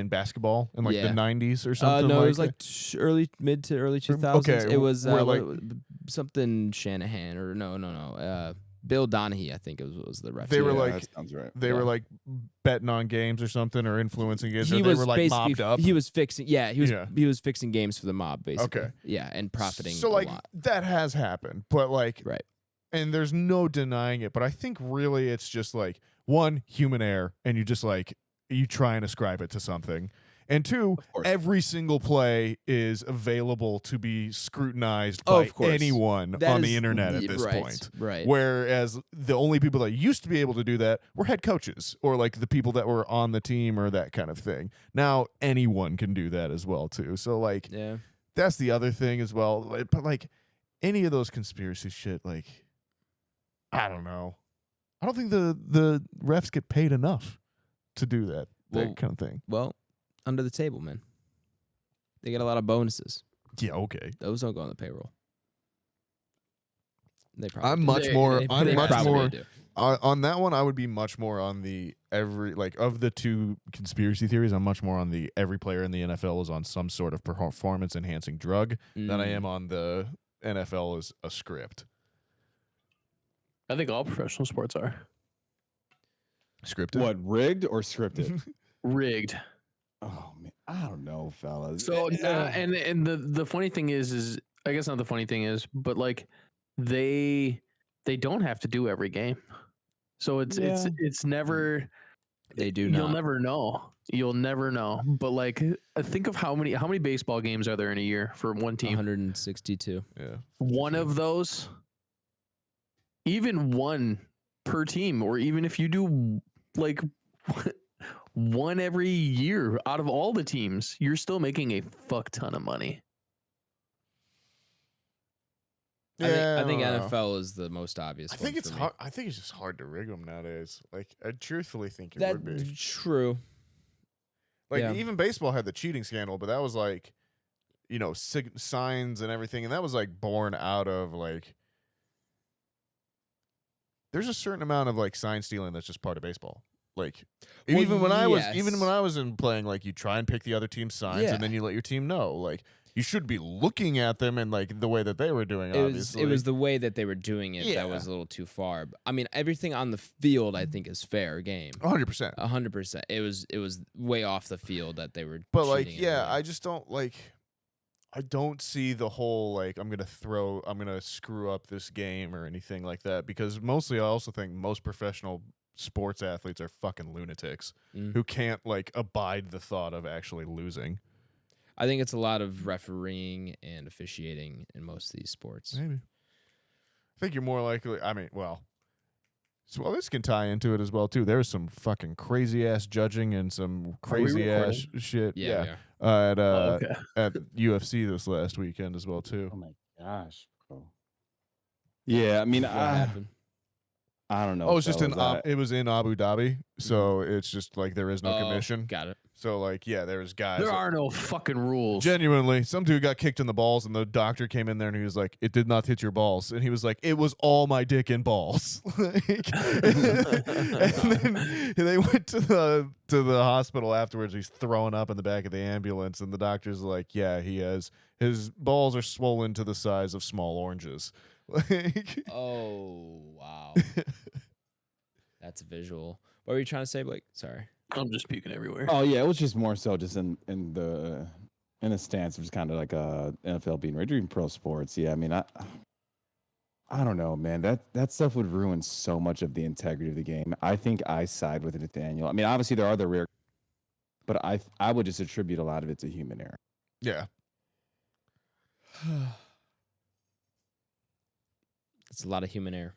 basketball in like Yeah. the 90s or something? No, like it was like mid to early 2000s. Okay, It was where, like- something Shanahan or no. Bill Donahue, I think it was the ref. They were Yeah, like- that sounds right. they were like betting on games or something or influencing games. Or he they was were like basically mobbed up. he was fixing. Yeah, he was Yeah. he was fixing games for the mob basically. Okay. Yeah, and profiting So a like lot. that has happened, but like, Right. and there's no denying it. But I think really it's just like one, human error, and you just like you try and ascribe it to something. And two, course. every single play is available to be scrutinized Oh, by of course. anyone That on is- the internet at this right, point. Right. Whereas the only people that used to be able to do that were head coaches or like the people that were on the team or that kind of thing. Now anyone can do that as well too. So like Yeah. that's the other thing as well. But like any of those conspiracy shit, like I don't know. I don't think the refs get paid enough to do that Well, kind of thing. Well, under the table, man. They get a lot of bonuses. Yeah, okay. Those don't go on the payroll. They probably I'm do. much more. They I'm much probably more do. on that one. I would be much more on the of the two conspiracy theories. I'm much more on the every player in the NFL is on some sort of performance enhancing drug than I Mm. am on the NFL is a script. I think all professional sports are Scripted. What, rigged or scripted? rigged. Oh man, I don't know, fellas. So and the funny thing is I guess not the funny thing is, but like they don't have to do every game. So it's never They do You'll not. never know. You'll never know. But like think of how many baseball games are there in a year for one team? 162. Yeah. One of those, even one per team, or even if you do like one every year out of all the teams, you're still making a fuck ton of money. I think don't know. NFL is the most obvious. I think one it's for me. hard. I think it's just hard to rig them nowadays. Like, I truthfully think it would be. That's true. Like, yeah. even baseball had the cheating scandal, but that was like, signs and everything, and that was like born out of like. There's a certain amount of like sign stealing that's just part of baseball. Like, Well, even when I yes. was in playing, like, you try and pick the other team's signs, Yeah. and then you let your team know. Like, you should be looking at them and like the way that they were doing. Obviously, It was the way that they were doing it Yeah. that was a little too far. I mean, everything on the field, I think, is fair game. 100%. 100%. It was way off the field that they were. But like, cheating in yeah, the game. I just don't like. I don't see the whole like I'm gonna screw up this game or anything like that, because mostly I also think most professional sports athletes are fucking lunatics who can't like abide the thought of actually losing. I think it's a lot of refereeing and officiating in most of these sports. Maybe. I think you're more likely. I mean, well, this can tie into it as well too. There's some fucking crazy ass judging and some crazy ass shit. Yeah. At UFC this last weekend as well too. Oh my gosh, bro. Yeah, I mean, What happened? I don't know. Oh, it's just fellas, it was in Abu Dhabi, so it's just like there is no commission. Got it. So like, yeah, there was guys. There are no fucking rules. Genuinely, some dude got kicked in the balls, and the doctor came in there and he was like, "It did not hit your balls," and he was like, "It was all my dick and balls." And then they went to the hospital afterwards. He's throwing up in the back of the ambulance, and the doctor's like, "Yeah, his balls are swollen to the size of small oranges." Like, Oh, wow. That's a visual. What were you trying to say, Blake? Sorry. I'm just puking everywhere. Oh yeah, it was just more so just in a stance of just kind of like NFL being rigged, or even pro sports. Yeah, I mean, I don't know, man. That stuff would ruin so much of the integrity of the game. I think I side with Nathaniel. I mean, obviously there are the rare, but I would just attribute a lot of it to human error. yeah. It's a lot of human error.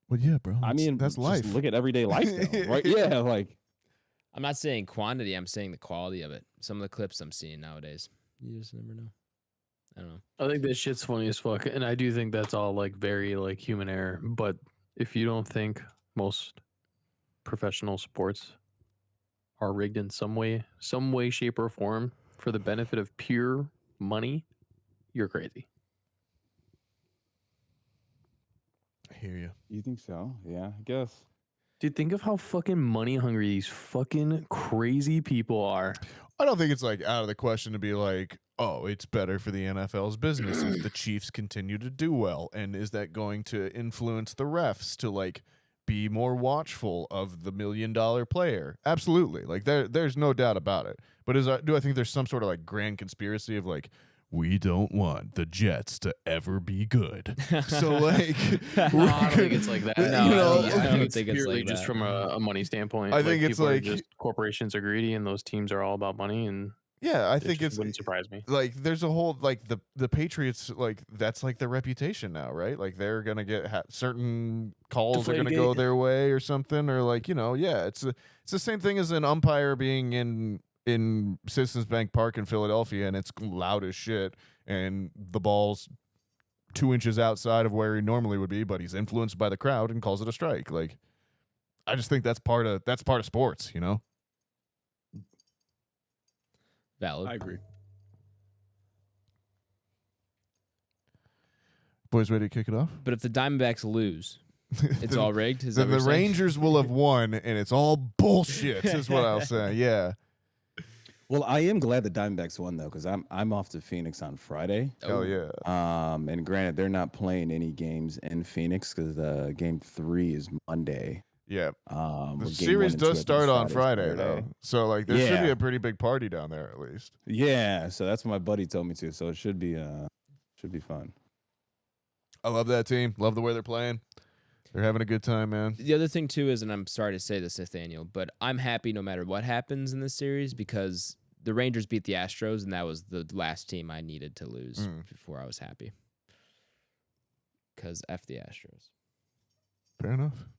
Well, yeah, bro. I mean, that's just life. Look at everyday life, though, right? Yeah, like I'm not saying quantity. I'm saying the quality of it. Some of the clips I'm seeing nowadays. You just never know. I don't know. I think this shit's funny as fuck, and I do think that's all like very like human error. But if you don't think most professional sports are rigged in some way, shape, or form for the benefit of pure money, you're crazy. I hear you. you think so? Yeah, I guess. Dude, think of how fucking money hungry these fucking crazy people are. I don't think it's like out of the question to be like, oh, it's better for the NFL's business if the Chiefs continue to do well, and is that going to influence the refs to like be more watchful of the $1 million player? Absolutely, like there's no doubt about it. But do I think there's some sort of like grand conspiracy of like, we don't want the Jets to ever be good, so like No, I don't think it's like that. No, I don't think think it's purely like just that. from a money standpoint. I think it's people are like- just corporations are greedy, and those teams are all about money, and yeah, I it think just wouldn't surprise me. like there's a whole like the Patriots, like that's like their reputation now, right? Like they're gonna get certain calls are gonna go Deflategate. their way or something, or like yeah, it's the same thing as an umpire being in Citizens Bank Park in Philadelphia, and it's loud as shit, and the ball's 2 inches outside of where he normally would be, but he's influenced by the crowd and calls it a strike. Like, I just think that's part of sports, you know. Valid. I agree. Boys, ready to kick it off? But if the Diamondbacks lose, it's all rigged. Is that Then what the you're saying? Rangers will have won, and it's all bullshit. Is what I'll say. Yeah. Well, I am glad the Diamondbacks won though, because I'm off to Phoenix on Friday. Oh yeah. And granted, they're not playing any games in Phoenix because the game 3 is Monday. Yeah. The The series does start on Friday Saturday. though, so like there should be Yeah. a pretty big party down there at least. Yeah, so that's what my buddy told me to. So it should be fun. I love that team. Love the way they're playing. They're having a good time, man. The other thing too is, and I'm sorry to say this, Nathaniel, but I'm happy no matter what happens in this series because the Rangers beat the Astros, and that was the last team I needed to lose before I was happy. Because F the Astros. Fair enough.